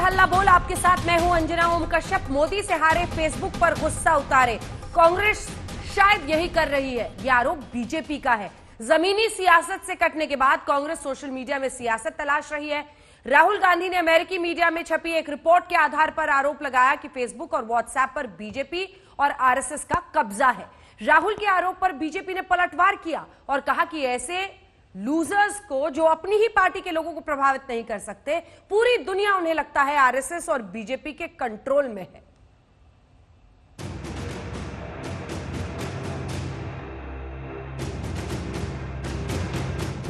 हल्ला बोल, आपके साथ मैं हूं अंजना ओम कश्यप। मोदी से हारे फेसबुक पर गुस्सा उतारे कांग्रेस शायद यही कर रही है। यह आरोप बीजेपी का है। जमीनी सियासत से कटने के बाद कांग्रेस सोशल मीडिया में सियासत तलाश रही है। राहुल गांधी ने अमेरिकी मीडिया में छपी एक रिपोर्ट के आधार पर आरोप लगाया कि फेसबुक और व्हाट्सएप पर बीजेपी और आरएसएस का कब्जा है। राहुल के आरोप पर बीजेपी ने पलटवार किया और कहा कि ऐसे लूजर्स को, जो अपनी ही पार्टी के लोगों को प्रभावित नहीं कर सकते, पूरी दुनिया उन्हें लगता है आरएसएस और बीजेपी के कंट्रोल में है।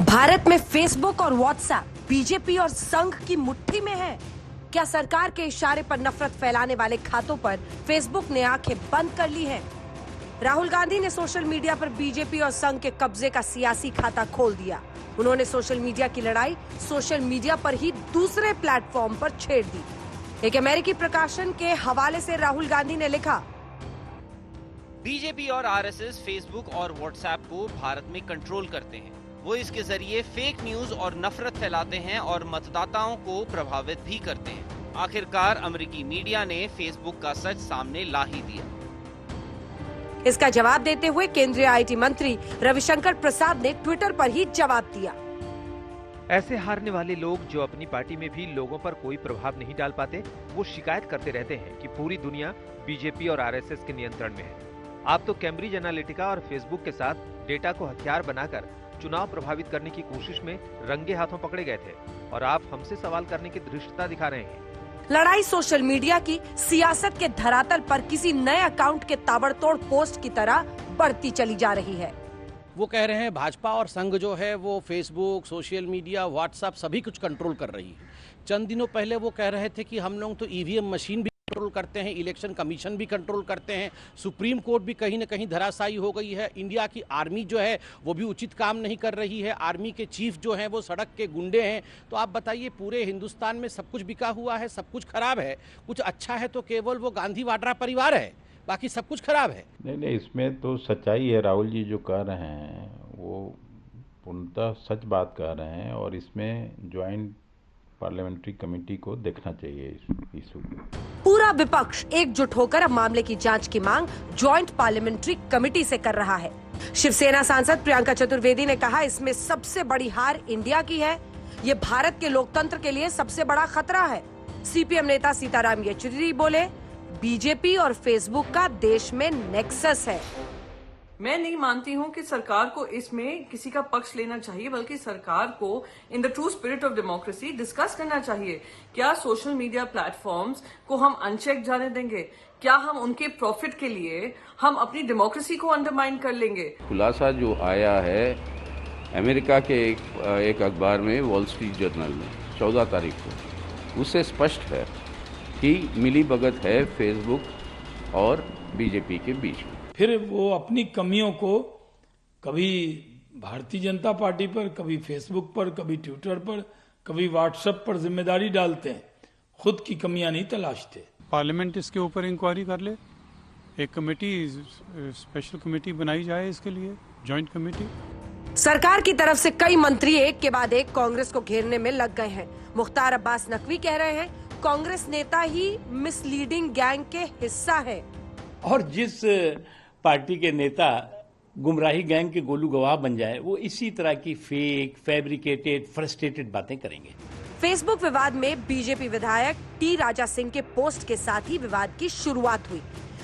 भारत में फेसबुक और व्हाट्सएप बीजेपी और संघ की मुट्ठी में है। क्या सरकार के इशारे पर नफरत फैलाने वाले खातों पर फेसबुक ने आंखें बंद कर ली हैं? राहुल गांधी ने सोशल मीडिया पर बीजेपी और संघ के कब्जे का सियासी खाता खोल दिया। उन्होंने सोशल मीडिया की लड़ाई सोशल मीडिया पर ही दूसरे प्लेटफॉर्म पर छेड़ दी। एक अमेरिकी प्रकाशन के हवाले से राहुल गांधी ने लिखा, बीजेपी और आरएसएस फेसबुक और व्हाट्सएप को भारत में कंट्रोल करते हैं। वो इसके जरिए फेक न्यूज और नफरत फैलाते हैं और मतदाताओं को प्रभावित भी करते हैं। आखिरकार अमेरिकी मीडिया ने फेसबुक का सच सामने ला ही दिया। इसका जवाब देते हुए केंद्रीय आईटी मंत्री रविशंकर प्रसाद ने ट्विटर पर ही जवाब दिया। ऐसे हारने वाले लोग जो अपनी पार्टी में भी लोगों पर कोई प्रभाव नहीं डाल पाते, वो शिकायत करते रहते हैं कि पूरी दुनिया बीजेपी और आरएसएस के नियंत्रण में है। आप तो कैम्ब्रिज एनालिटिका और फेसबुक के साथ डेटा को हथियार बनाकर चुनाव प्रभावित करने की कोशिश में रंगे हाथों पकड़े गए थे और आप हमसे सवाल करने की धृष्टता दिखा रहे हैं। लड़ाई सोशल मीडिया की सियासत के धरातल पर किसी नए अकाउंट के ताबड़तोड़ पोस्ट की तरह बढ़ती चली जा रही है। वो कह रहे हैं भाजपा और संघ जो है वो फेसबुक, सोशल मीडिया, व्हाट्सएप सभी कुछ कंट्रोल कर रही है। चंद दिनों पहले वो कह रहे थे कि हम लोग तो ईवीएम मशीन भी कंट्रोल करते हैं, इलेक्शन कमीशन भी कंट्रोल करते हैं, सुप्रीम कोर्ट भी कहीं न कहीं धराशायी हो गई है, इंडिया की आर्मी जो है वो भी उचित काम नहीं कर रही है, आर्मी के चीफ जो हैं वो सड़क के गुंडे हैं। तो आप बताइए, पूरे हिंदुस्तान में सब कुछ बिका हुआ है, सब कुछ खराब है। कुछ अच्छा है तो केवल वो गांधी वाड्रा परिवार है, बाकी सब कुछ खराब है। नहीं, इसमें तो सच्चाई है। राहुल जी जो कह रहे हैं वो पूर्णतः सच बात कह रहे हैं और इसमें ज्वाइंट पार्लियामेंट्री कमेटी को देखना चाहिए इस इशू को। पूरा विपक्ष एकजुट होकर अब मामले की जांच की मांग ज्वाइंट पार्लियामेंट्री कमेटी से कर रहा है। शिवसेना सांसद प्रियंका चतुर्वेदी ने कहा, इसमें सबसे बड़ी हार इंडिया की है। ये भारत के लोकतंत्र के लिए सबसे बड़ा खतरा है। सीपीएम नेता सीताराम येचुरी बोले, बीजेपी और फेसबुक का देश में नेक्सस है। मैं नहीं मानती हूं कि सरकार को इसमें किसी का पक्ष लेना चाहिए, बल्कि सरकार को in the true spirit of democracy discuss करना चाहिए। क्या सोशल मीडिया प्लेटफॉर्म्स को हम अनचेक जाने देंगे? क्या हम उनके प्रॉफिट के लिए हम अपनी डेमोक्रेसी को अंडरमाइन कर लेंगे? खुलासा जो आया है अमेरिका के एक अखबार में, वॉल स्ट्रीट जर्नल में 14 तारीख को, उससे स्पष्ट है कि मिलीभगत है फेसबुक और बीजेपी के बीच में। फिर वो अपनी कमियों को कभी भारतीय जनता पार्टी पर, कभी फेसबुक पर, कभी ट्विटर पर, कभी व्हाट्सएप पर जिम्मेदारी डालते हैं, खुद की कमियां नहीं तलाशते। पार्लियामेंट इसके ऊपर इंक्वायरी कर ले, एक कमेटी, स्पेशल कमेटी बनाई जाए इसके लिए, जॉइंट कमेटी। सरकार की तरफ से कई मंत्री एक के बाद एक कांग्रेस को घेरने में लग गए हैं। मुख्तार अब्बास नकवी कह रहे हैं, कांग्रेस नेता ही मिसलीडिंग गैंग के हिस्सा है। और जिस पार्टी के नेता गुमराही गैंग के गोलू गवाह बन जाए, वो इसी तरह की फेक, फैब्रिकेटेड, फ्रस्ट्रेटेड बातें करेंगे। फेसबुक विवाद में बीजेपी विधायक टी राजा सिंह के पोस्ट के साथ ही विवाद की शुरुआत हुई।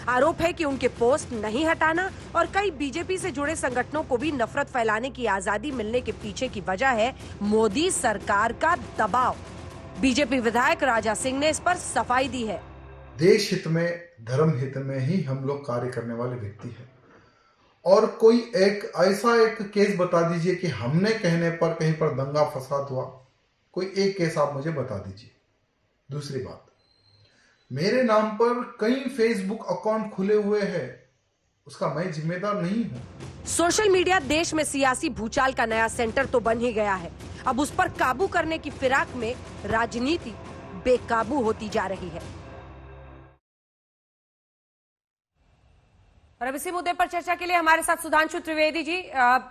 आरोप है कि उनके पोस्ट नहीं हटाना और कई बीजेपी से जुड़े संगठनों को भी नफरत फैलाने की आजादी मिलने के पीछे की वजह है मोदी सरकार का दबाव। बीजेपी विधायक राजा सिंह ने इस पर सफाई दी है। देश हित में, धर्म हित में ही हम लोग कार्य करने वाले व्यक्ति हैं और कोई एक ऐसा एक केस बता दीजिए कि हमने कहने पर कहीं पर दंगा फसाद हुआ, कोई एक केस आप मुझे बता दीजिए। दूसरी बात, मेरे नाम पर कई फेसबुक अकाउंट खुले हुए हैं, उसका मैं जिम्मेदार नहीं हूं। सोशल मीडिया देश में सियासी भूचाल का नया सेंटर तो बन ही गया है। अब उस पर काबू करने की फिराक में राजनीति बेकाबू होती जा रही है। और अब इसी मुद्दे पर चर्चा के लिए हमारे साथ सुधांशु त्रिवेदी जी,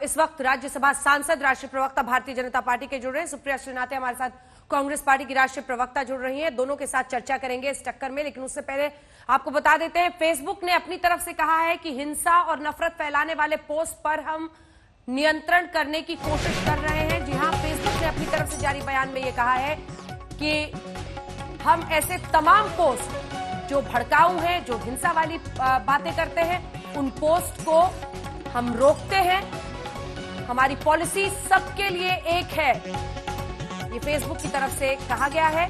इस वक्त राज्यसभा सांसद, राष्ट्रीय प्रवक्ता भारतीय जनता पार्टी के जुड़ रहे हैं। सुप्रिया श्रीनाथ हमारे साथ कांग्रेस पार्टी की राष्ट्रीय प्रवक्ता जुड़ रही हैं, दोनों के साथ चर्चा करेंगे इस टक्कर में। लेकिन उससे पहले आपको बता देते हैं, फेसबुक ने अपनी तरफ से कहा है कि हिंसा और नफरत फैलाने वाले पोस्ट पर हम नियंत्रण करने की कोशिश कर रहे हैं। जी हां, फेसबुक ने अपनी तरफ से जारी बयान में यह कहा है कि हम ऐसे तमाम पोस्ट जो भड़काऊ हैं, जो हिंसा वाली बातें करते हैं, उन पोस्ट को हम रोकते हैं। हमारी पॉलिसी सबके लिए एक है, ये फेसबुक की तरफ से कहा गया है।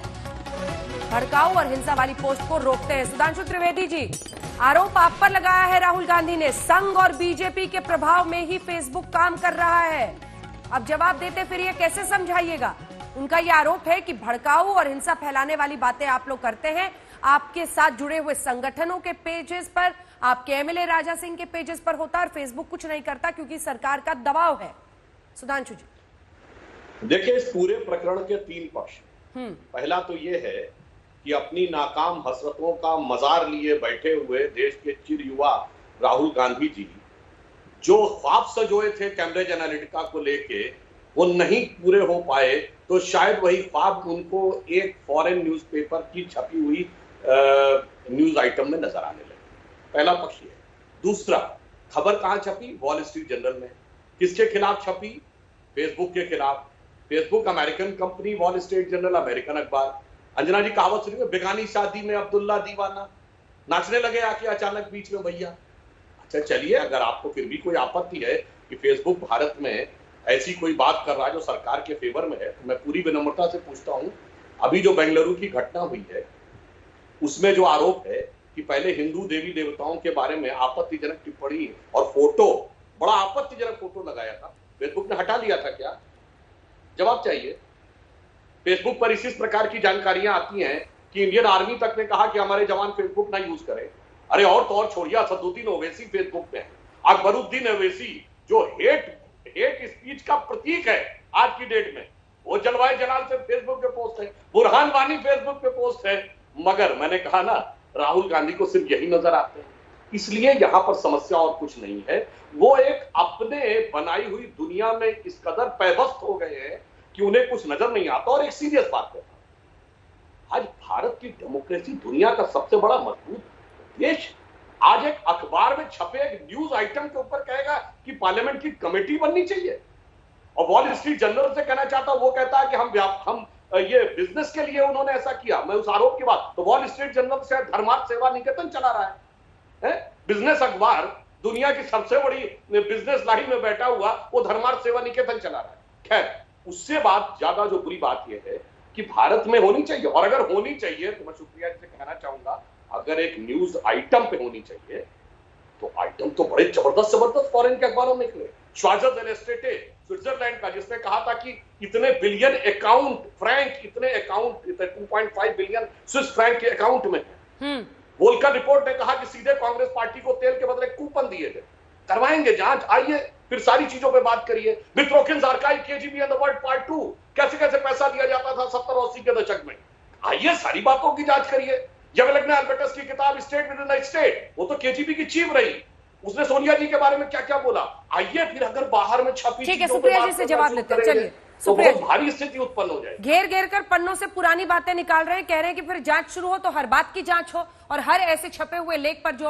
भड़काऊ और हिंसा वाली पोस्ट को रोकते हैं। सुधांशु त्रिवेदी जी, आरोप आप पर लगाया है राहुल गांधी ने, संघ और बीजेपी के प्रभाव में ही फेसबुक काम कर रहा है। अब जवाब देते फिर ये कैसे समझाइएगा? उनका ये आरोप है कि भड़काऊ और हिंसा फैलाने वाली बातें आप लोग करते हैं, आपके साथ जुड़े हुए संगठनों के पेजेस पर, आपके एमएलए राजा सिंह के पेजेस पर होता है, और फेसबुक कुछ नहीं करता क्योंकि सरकार का दबाव है। सुधांशु जी, देखिए, इस पूरे प्रकरण के 3 पक्ष। पहला तो ये है कि अपनी नाकाम हसरतों का मजार लिए बैठे हुए देश के चिर युवा राहुल गांधी जी जो ख्वाब सजोए थे कैम्ब्रिज एनालिटिका को लेके, वो नहीं पूरे हो पाए, तो शायद वही ख्वाब उनको एक फॉरेन न्यूज़पेपर की छपी हुई न्यूज आइटम में नजर आने लगे। पहला पक्ष ये। दूसरा, खबर कहां छपी? वॉल स्ट्रीट जर्नल में। किसके खिलाफ छपी? फेसबुक के खिलाफ। Facebook American company, wall street journal American अखबार। अंजना जी कहावत सुनी है, बेगानी शादी में अब्दुल्ला दीवाना। नाचने लगे आके अचानक बीच में भैया। अच्छा चलिए, अगर आपको फिर भी कोई आपत्ति है कि फेसबुक भारत में ऐसी कोई बात कर रहा है जो सरकार के फेवर में है, तो मैं पूरी विनम्रता से पूछता हूं, अभी जो बेंगलुरु की घटना हुई है उसमें जो आरोप है कि पहले हिंदू देवी देवताओं के बारे में आपत्तिजनक टिप्पणी और फोटो, बड़ा आपत्तिजनक फोटो लगाया था, फेसबुक ने हटा लिया था क्या? जवाब चाहिए। फेसबुक पर इस प्रकार की जानकारियां आती हैं कि इंडियन आर्मी तक ने कहा कि हमारे जवान फेसबुक ना यूज करें। अरे और तो और छोड़िए, असदुद्दीन ओवैसी फेसबुक पे है, अकबरुद्दीन ओवैसी जो हेट स्पीच का प्रतीक है आज की डेट में, वो जलवायु जलाल से फेसबुक पे पोस्ट है, बुरहान वानी फेसबुक पे पोस्ट है। मगर मैंने कहा ना, राहुल गांधी को सिर्फ यही नजर आते हैं। इसलिए यहां पर समस्या और कुछ नहीं है, वो एक अपने बनाई हुई दुनिया में इस कदर पैबस्त हो गए हैं कि उन्हें कुछ नजर नहीं आता। और एक सीरियस बात है, आज भारत की डेमोक्रेसी दुनिया का सबसे बड़ा मजबूत देश आज एक अखबार में छपे एक न्यूज आइटम के ऊपर कहेगा कि पार्लियामेंट की कमेटी बननी चाहिए। और वॉल स्ट्रीट जर्नल से कहना चाहता हूं, वो कहता है कि हम ये बिजनेस के लिए उन्होंने ऐसा किया। मैं उस आरोप की बात, तो वॉल स्ट्रीट जर्नल से धर्मार्थ सेवा निकेतन चला रहा है? बिजनेस अखबार, दुनिया की सबसे बड़ी बिजनेस लाइन में बैठा हुआ वो धर्मार्थ सेवा निकेतन चला रहा है। खैर, उससे बात ज्यादा जो बुरी बात यह है कि भारत में होनी चाहिए, और अगर होनी चाहिए तो मैं शुक्रिया जी से कहना चाहूंगा, अगर एक न्यूज आइटम पे होनी चाहिए तो आइटम तो बड़े जबरदस्त फॉरेन के अखबारों में निकले। श्वाजर एलेस्टेटे स्विट्जरलैंड का, जिसने कहा था कि इतने बिलियन अकाउंट फ्रैंक, इतने अकाउंट 2.5 बिलियन स्विस फ्रैंक के अकाउंट में है। वोल्कर रिपोर्ट ने कहा कि सीधे कांग्रेस पार्टी को तेल के बदले कूपन दिए थे। करवाएंगे जांच, आइए फिर सारी चीजों पे बात करिए। Mitrokhin archive, KGB and the world part 2, कैसे कैसे पैसा दिया जाता था 70-80 के दशक में, आइए सारी बातों की जांच करिए। जवेलग्ना अल्बर्टस की किताब स्टेट विद इन स्टेट, वो तो केजीबी की चीफ रही, उसने सोनिया जी के बारे में क्या क्या बोला। आइए फिर अगर बाहर में छपी, ठीक है, सुप्रिया जी से जवाब लेते हैं। चलिए, तो बहुत भारी स्थिति उत्पन्न हो जाएगी। घेर घेर कर पन्नों से पुरानी बातें निकाल रहे हैं, कह रहे हैं कि फिर जांच शुरू हो तो हर बात की जांच हो, और हर ऐसे छपे हुए लेख पर जो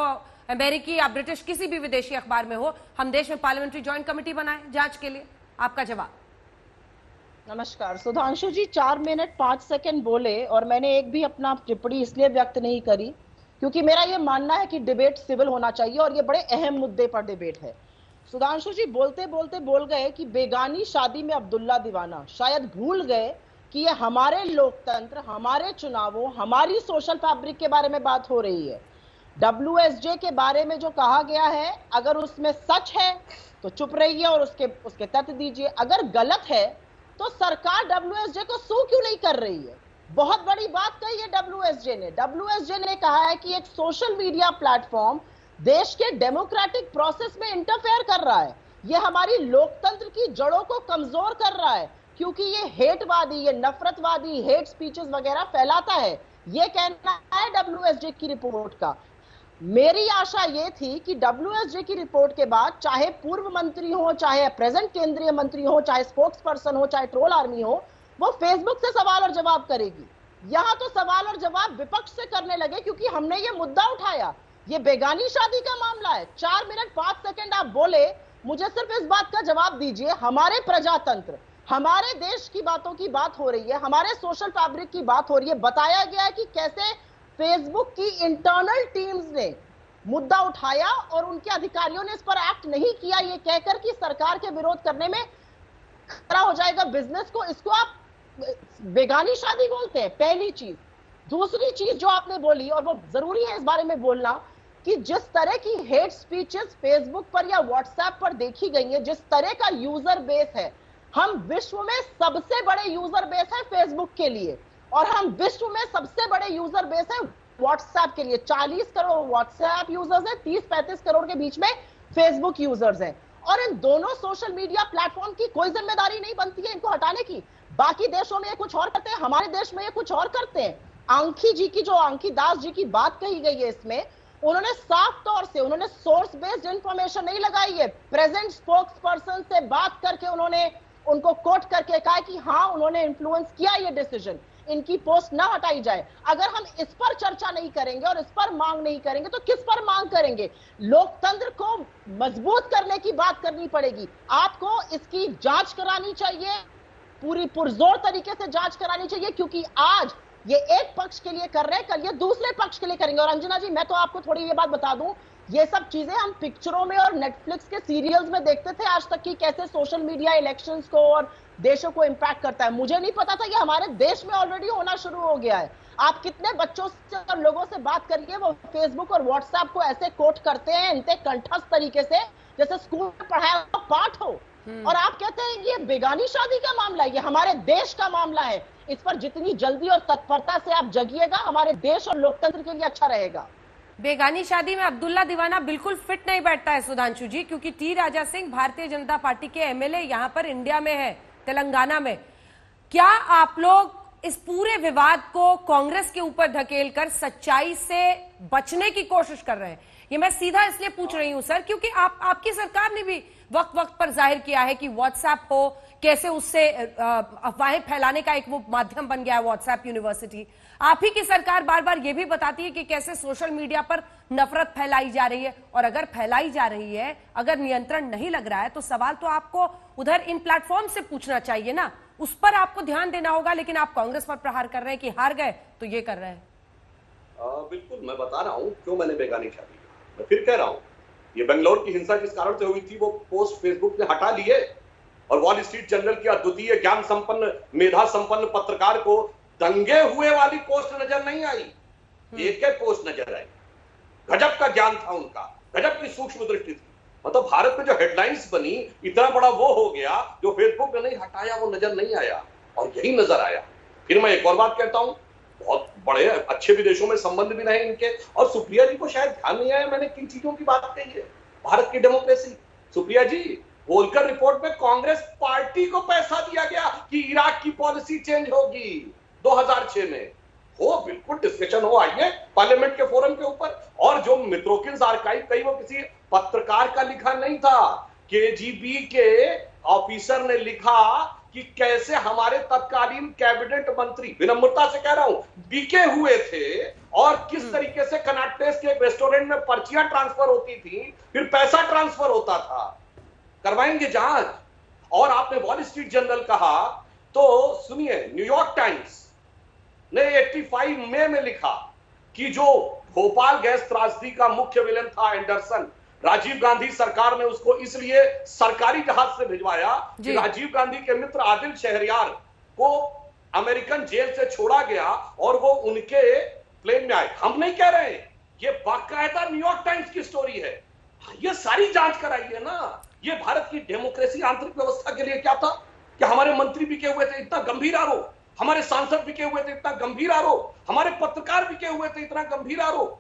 अमेरिकी या ब्रिटिश किसी भी विदेशी अखबार में हो, हम देश में पार्लियामेंट्री ज्वाइंट कमेटी बनाए जांच के लिए। आपका जवाब। नमस्कार सुधांशु जी, 4 मिनट 5 सेकंड बोले और मैंने एक भी अपना टिप्पणी इसलिए व्यक्त नहीं करी क्योंकि मेरा यह मानना है कि डिबेट सिविल होना चाहिए और ये बड़े अहम मुद्दे पर डिबेट है। सुधांशु जी बोलते बोलते बोल गए कि बेगानी शादी में अब्दुल्ला दीवाना, शायद भूल गए कि ये हमारे लोकतंत्र, हमारे चुनावों, हमारी सोशल फैब्रिक के बारे में बात हो रही है। WSJ के बारे में जो कहा गया है, अगर उसमें सच है तो चुप रहिए और उसके तथ्य दीजिए, अगर गलत है तो सरकार WSJ को सू क्यों नहीं कर रही है? बहुत बड़ी बात कही है WSJ ने। WSJ ने कहा है कि एक सोशल मीडिया प्लेटफॉर्म देश के डेमोक्रेटिक प्रोसेस में इंटरफेयर कर रहा है, ये हमारी लोकतंत्र की जड़ों को कमजोर कर रहा है क्योंकि ये हेटवादी, ये नफरतवादी, हेट स्पीचेस वगैरह फैलाता है, ये कहना है WSJ की रिपोर्ट का। मेरी आशा ये थी कि WSJ की रिपोर्ट के बाद चाहे पूर्व मंत्री हो, चाहे प्रेजेंट केंद्रीय मंत्री हो, चाहे स्पोक्स पर्सन हो, चाहे ट्रोल आर्मी हो, वो फेसबुक से सवाल और जवाब करेगी। यहां तो सवाल और जवाब विपक्ष से करने लगे क्योंकि हमने ये मुद्दा उठाया। ये बेगानी शादी का मामला है। 4 मिनट 5 सेकंड आप बोले, मुझे सिर्फ इस बात का जवाब दीजिए, हमारे प्रजातंत्र, हमारे देश की बातों की बात हो रही है, हमारे सोशल फैब्रिक की बात हो रही है। बताया गया है कि कैसे फेसबुक की इंटरनल टीम्स ने मुद्दा उठाया और उनके अधिकारियों ने इस पर एक्ट नहीं किया, ये कहकर कि सरकार के विरोध करने में खतरा हो जाएगा बिजनेस को। इसको आप बेगानी शादी बोलते हैं, पहली चीज। दूसरी चीज जो आपने बोली, और वो जरूरी है इस बारे में बोलना, कि जिस तरह की हेट स्पीचेस फेसबुक पर या व्हाट्सएप पर देखी गई है, जिस तरह का यूजर बेस है, हम विश्व में सबसे बड़े यूजर बेस है फेसबुक के लिए, और हम विश्व में सबसे बड़े यूजर बेस है व्हाट्सएप के लिए। 40 करोड़ व्हाट्सएप यूजर्स हैं, 30-35 करोड़ के बीच में फेसबुक यूजर्स हैं। और इन दोनों सोशल मीडिया प्लेटफॉर्म की कोई जिम्मेदारी नहीं बनती है इनको हटाने की। बाकी देशों में ये कुछ और करते हैं, हमारे देश में ये कुछ और करते हैं। आंखी जी की, जो आंखी दास जी की बात कही गई है इसमें, उन्होंने साफ तौर से, उन्होंने सोर्स बेस्ड इंफॉर्मेशन नहीं लगाई है, प्रेजेंट स्पोक्स पर्सन से बात करके उन्होंने उनको कोट करके कहा कि हाँ उन्होंने इन्फ्लुएंस किया ये डिसीजन, इनकी पोस्ट ना हटाई जाए। अगर हम इस पर चर्चा नहीं करेंगे और इस पर मांग नहीं करेंगे तो किस पर मांग करेंगे? लोकतंत्र को मजबूत करने की बात करनी पड़ेगी। आपको इसकी जांच करानी चाहिए, पूरी पुरजोर तरीके से जांच करानी चाहिए, क्योंकि आज ये एक पक्ष के लिए कर रहे हैं, कल ये दूसरे पक्ष के लिए करेंगे। और अंजना जी, मैं तो आपको थोड़ी ये बात बता दूं, ये सब चीजें हम पिक्चरों में और नेटफ्लिक्स के सीरियल्स में देखते थे आज तक, कि कैसे सोशल मीडिया इलेक्शंस को और देशों को इंपैक्ट करता है। मुझे नहीं पता था कि हमारे देश में ऑलरेडी होना शुरू हो गया है। आप कितने बच्चों से और लोगों से बात करिए, वो फेसबुक और व्हाट्सएप को ऐसे कोट करते हैं इतने कंठस्थ तरीके से जैसे स्कूल में पढ़ाया हुआ पाठ हो, और आप कहते हैं ये बेगानी शादी का मामला है, ये हमारे देश का मामला है। इस पर जितनी जल्दी और तत्परता से आप जगिएगा, हमारे देश और लोकतंत्र के लिए अच्छा रहेगा। बेगानी शादी में अब्दुल्ला दीवाना बिल्कुल फिट नहीं बैठता है सुधांशु जी, क्योंकि टी राजा सिंह भारतीय जनता पार्टी के एमएलए यहां पर इंडिया में है, तेलंगाना में। क्या आप लोग इस पूरे विवाद को कांग्रेस के ऊपर धकेलकर सच्चाई से बचने की कोशिश कर रहे हैं? ये मैं सीधा इसलिए पूछ रही हूं सर, क्योंकि आपकी सरकार ने भी वक्त वक्त पर जाहिर किया है कि व्हाट्सएप हो, कैसे उससे अफवाहें फैलाने का एक वो माध्यम बन गया है व्हाट्सएप यूनिवर्सिटी। आप ही की सरकार बार बार ये भी बताती है कि कैसे सोशल मीडिया पर नफरत फैलाई जा रही है, और अगर फैलाई जा रही है, अगर नियंत्रण नहीं लग रहा है, तो सवाल तो आपको उधर इन प्लेटफॉर्म से पूछना चाहिए ना, उस पर आपको ध्यान देना होगा। लेकिन आप कांग्रेस पर प्रहार कर रहे हैं कि हार गए तो ये कर रहे हैं। बिल्कुल, मैं बता रहा हूँ क्यों मैंने बेगानी शादी की। मैं फिर कह रहा हूँ, ये बेंगलोर की हिंसा जिस कारण से हुई थी, वो पोस्ट फेसबुक ने हटा लिए, और वॉल स्ट्रीट जर्नल की अद्वितीय ज्ञान संपन्न, मेधा संपन्न पत्रकार को दंगे हुए वाली पोस्ट नजर नहीं आई, एक पोस्ट नजर आई। गजब का ज्ञान था उनका, गजब की सूक्ष्म दृष्टि थी। मतलब भारत में जो हेडलाइंस बनी, इतना बड़ा वो हो गया, जो फेसबुक ने नहीं हटाया वो नजर नहीं आया, और यही नजर आया। फिर मैं एक और बात कहता हूं, बहुत बड़े अच्छे विदेशों में संबंध भी रहे इनके, और सुप्रिया जी को शायद ध्यान नहीं आया मैंने किन चीजों की बात कही है। भारत की डेमोक्रेसी, सुप्रिया जी, होलकर रिपोर्ट में कांग्रेस पार्टी को पैसा दिया गया कि इराक की पॉलिसी चेंज होगी 2006 में। हो, बिल्कुल डिस्कशन हो, आइए पार्लियामेंट के फोरम के ऊपर। और जो मित्रोकिन्स आर्काइव कहीं वो किसी पत्रकार का लिखा नहीं था, केजीबी के ऑफिसर ने लिखा कि कैसे हमारे तत्कालीन कैबिनेट मंत्री, विनम्रता से कह रहा हूं, बिके हुए थे, और किस तरीके से कनॉट प्लेस के एक रेस्टोरेंट में पर्चियां ट्रांसफर होती थी, फिर पैसा ट्रांसफर होता था। करवाएंगे जांच। और आपने वॉल स्ट्रीट जर्नल कहा, तो सुनिए, न्यूयॉर्क टाइम्स ने 85 मई में लिखा कि जो भोपाल गैस त्रासदी का मुख्य विलेन था एंडरसन, राजीव गांधी सरकार ने उसको इसलिए सरकारी जहाज से भिजवाया कि राजीव गांधी के मित्र आदिल शहरयार को अमेरिकन जेल से छोड़ा गया और वो उनके प्लेन में आए। हम नहीं कह रहे, ये बाकायदा न्यूयॉर्क टाइम्स की स्टोरी है। ये सारी जांच कराइए ना। ये भारत की डेमोक्रेसी, आंतरिक व्यवस्था के लिए क्या था कि हमारे मंत्री बिके हुए थे, इतना गंभीर आरोप, हमारे सांसद बिके हुए थे, इतना गंभीर आरोप, हमारे पत्रकार बिके हुए थे, इतना गंभीर आरोप,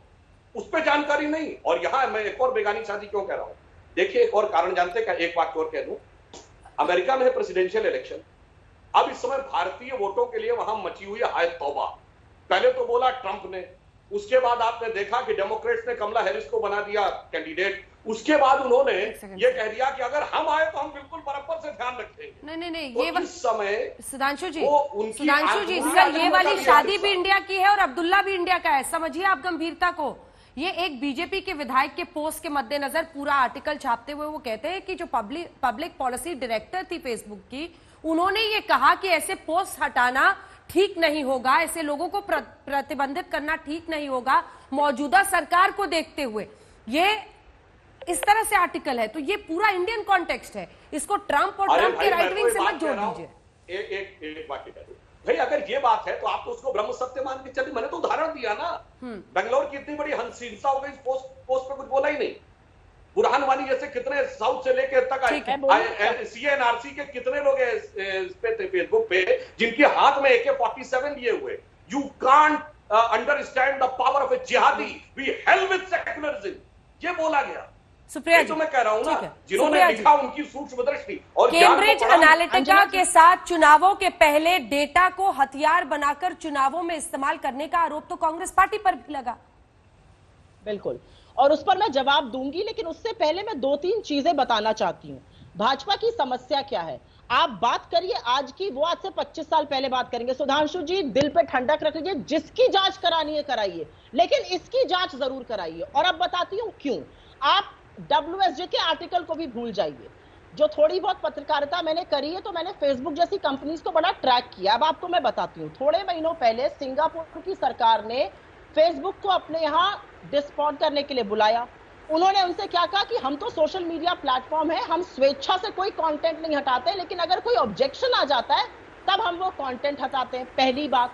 उस पर जानकारी नहीं। और यहां मैं एक और बेगानी शादी क्यों कह रहा हूं, देखिए एक और कारण जानते हैं, एक बात और कह दूं, अमेरिका में है प्रेसिडेंशियल इलेक्शन। अब इस समय भारतीय वोटों के लिए वहां मची हुई हाय तौबा। पहले तो बोला ट्रंप ने, उसके बाद आपने देखा कि डेमोक्रेट्स ने कमला हैरिस को बना दिया कैंडिडेट, उसके बाद उन्होंने ये कह दिया कि अगर हम आए तो हम बिल्कुल बराबर से ध्यान रखेंगे। नहीं तो ये इस समय सुधांशु जी, सुधांशु सर ये वाली शादी भी इंडिया की है और अब्दुल्ला भी इंडिया का है, समझिए आप गंभीरता को। ये एक बीजेपी के विधायक के पोस्ट के मद्देनजर पूरा आर्टिकल छापते हुए वो कहते हैं कि जो पब्लिक पॉलिसी डायरेक्टर थी फेसबुक की, उन्होंने ये कहा कि ऐसे पोस्ट हटाना ठीक नहीं होगा, ऐसे लोगों को प्रतिबंधित करना ठीक नहीं होगा मौजूदा सरकार को देखते हुए। ये इस तरह से आर्टिकल है, तो ये पूरा इंडियन कॉन्टेक्स्ट है, इसको ट्रम्प और ट्रम्प के राइट विंग से मत जोड़ दीजिए। एक वाक्य कह दूं भाई, अगर ये बात है तो आप तो उसको ब्रह्म सत्य मान के चलिए। मैंने तो उदाहरण दिया ना, बेंगलोर की इतनी बड़ी हिंसा हो गई, पोस्ट पे कुछ बोला ही नहीं। बुरहान वानी जैसे कितने साउथ से लेकर तक आए, सीएनआरसी के कितने लोग इस पे थे फेसबुक पे जिनके हाथ में AK-47 लिए हुए। You can't understand the power of a jihadi, वी हेल विद सेक्युलरिज्म, ये बोला गया। सुप्रिया तो मैं कह रहा हूं ना, जिन्होंने लिखा उनकी सूक्ष्म दृष्टि और कैम्ब्रिज एनालिटिका के साथ चुनावों के पहले डेटा को हथियार बनाकर चुनावों में इस्तेमाल करने का आरोप तो कांग्रेस पार्टी पर भी लगा। बिल्कुल, और उस पर मैं जवाब दूंगी, लेकिन उससे पहले मैं 2-3 चीजें बताना चाहती हूँ। भाजपा की समस्या क्या है, आप बात करिए आज की, वो आज से 25 साल पहले बात करेंगे। सुधांशु जी दिल पे ठंडक रख लीजिए, जिसकी जांच करानी है कराइए, लेकिन इसकी जांच जरूर कराइए। और अब बताती हूँ क्यों। आप WSJ के आर्टिकल को भी भूल जाइए। जो थोड़ी बहुत पत्रकारिता मैंने करी है, तो मैंने फेसबुक जैसी कंपनीज को बड़ा ट्रैक किया। अब आपको मैं बताती हूँ, थोड़े महीनों पहले सिंगापुर की सरकार ने फेसबुक को अपने यहाँ डिस्पॉट करने के लिए बुलाया। उन्होंने उनसे क्या कहा कि हम तो सोशल मीडिया प्लेटफॉर्म है, हम स्वेच्छा से कोई कंटेंट नहीं हटाते, लेकिन अगर कोई ऑब्जेक्शन आ जाता है तब हम वो कंटेंट हटाते हैं। पहली बात,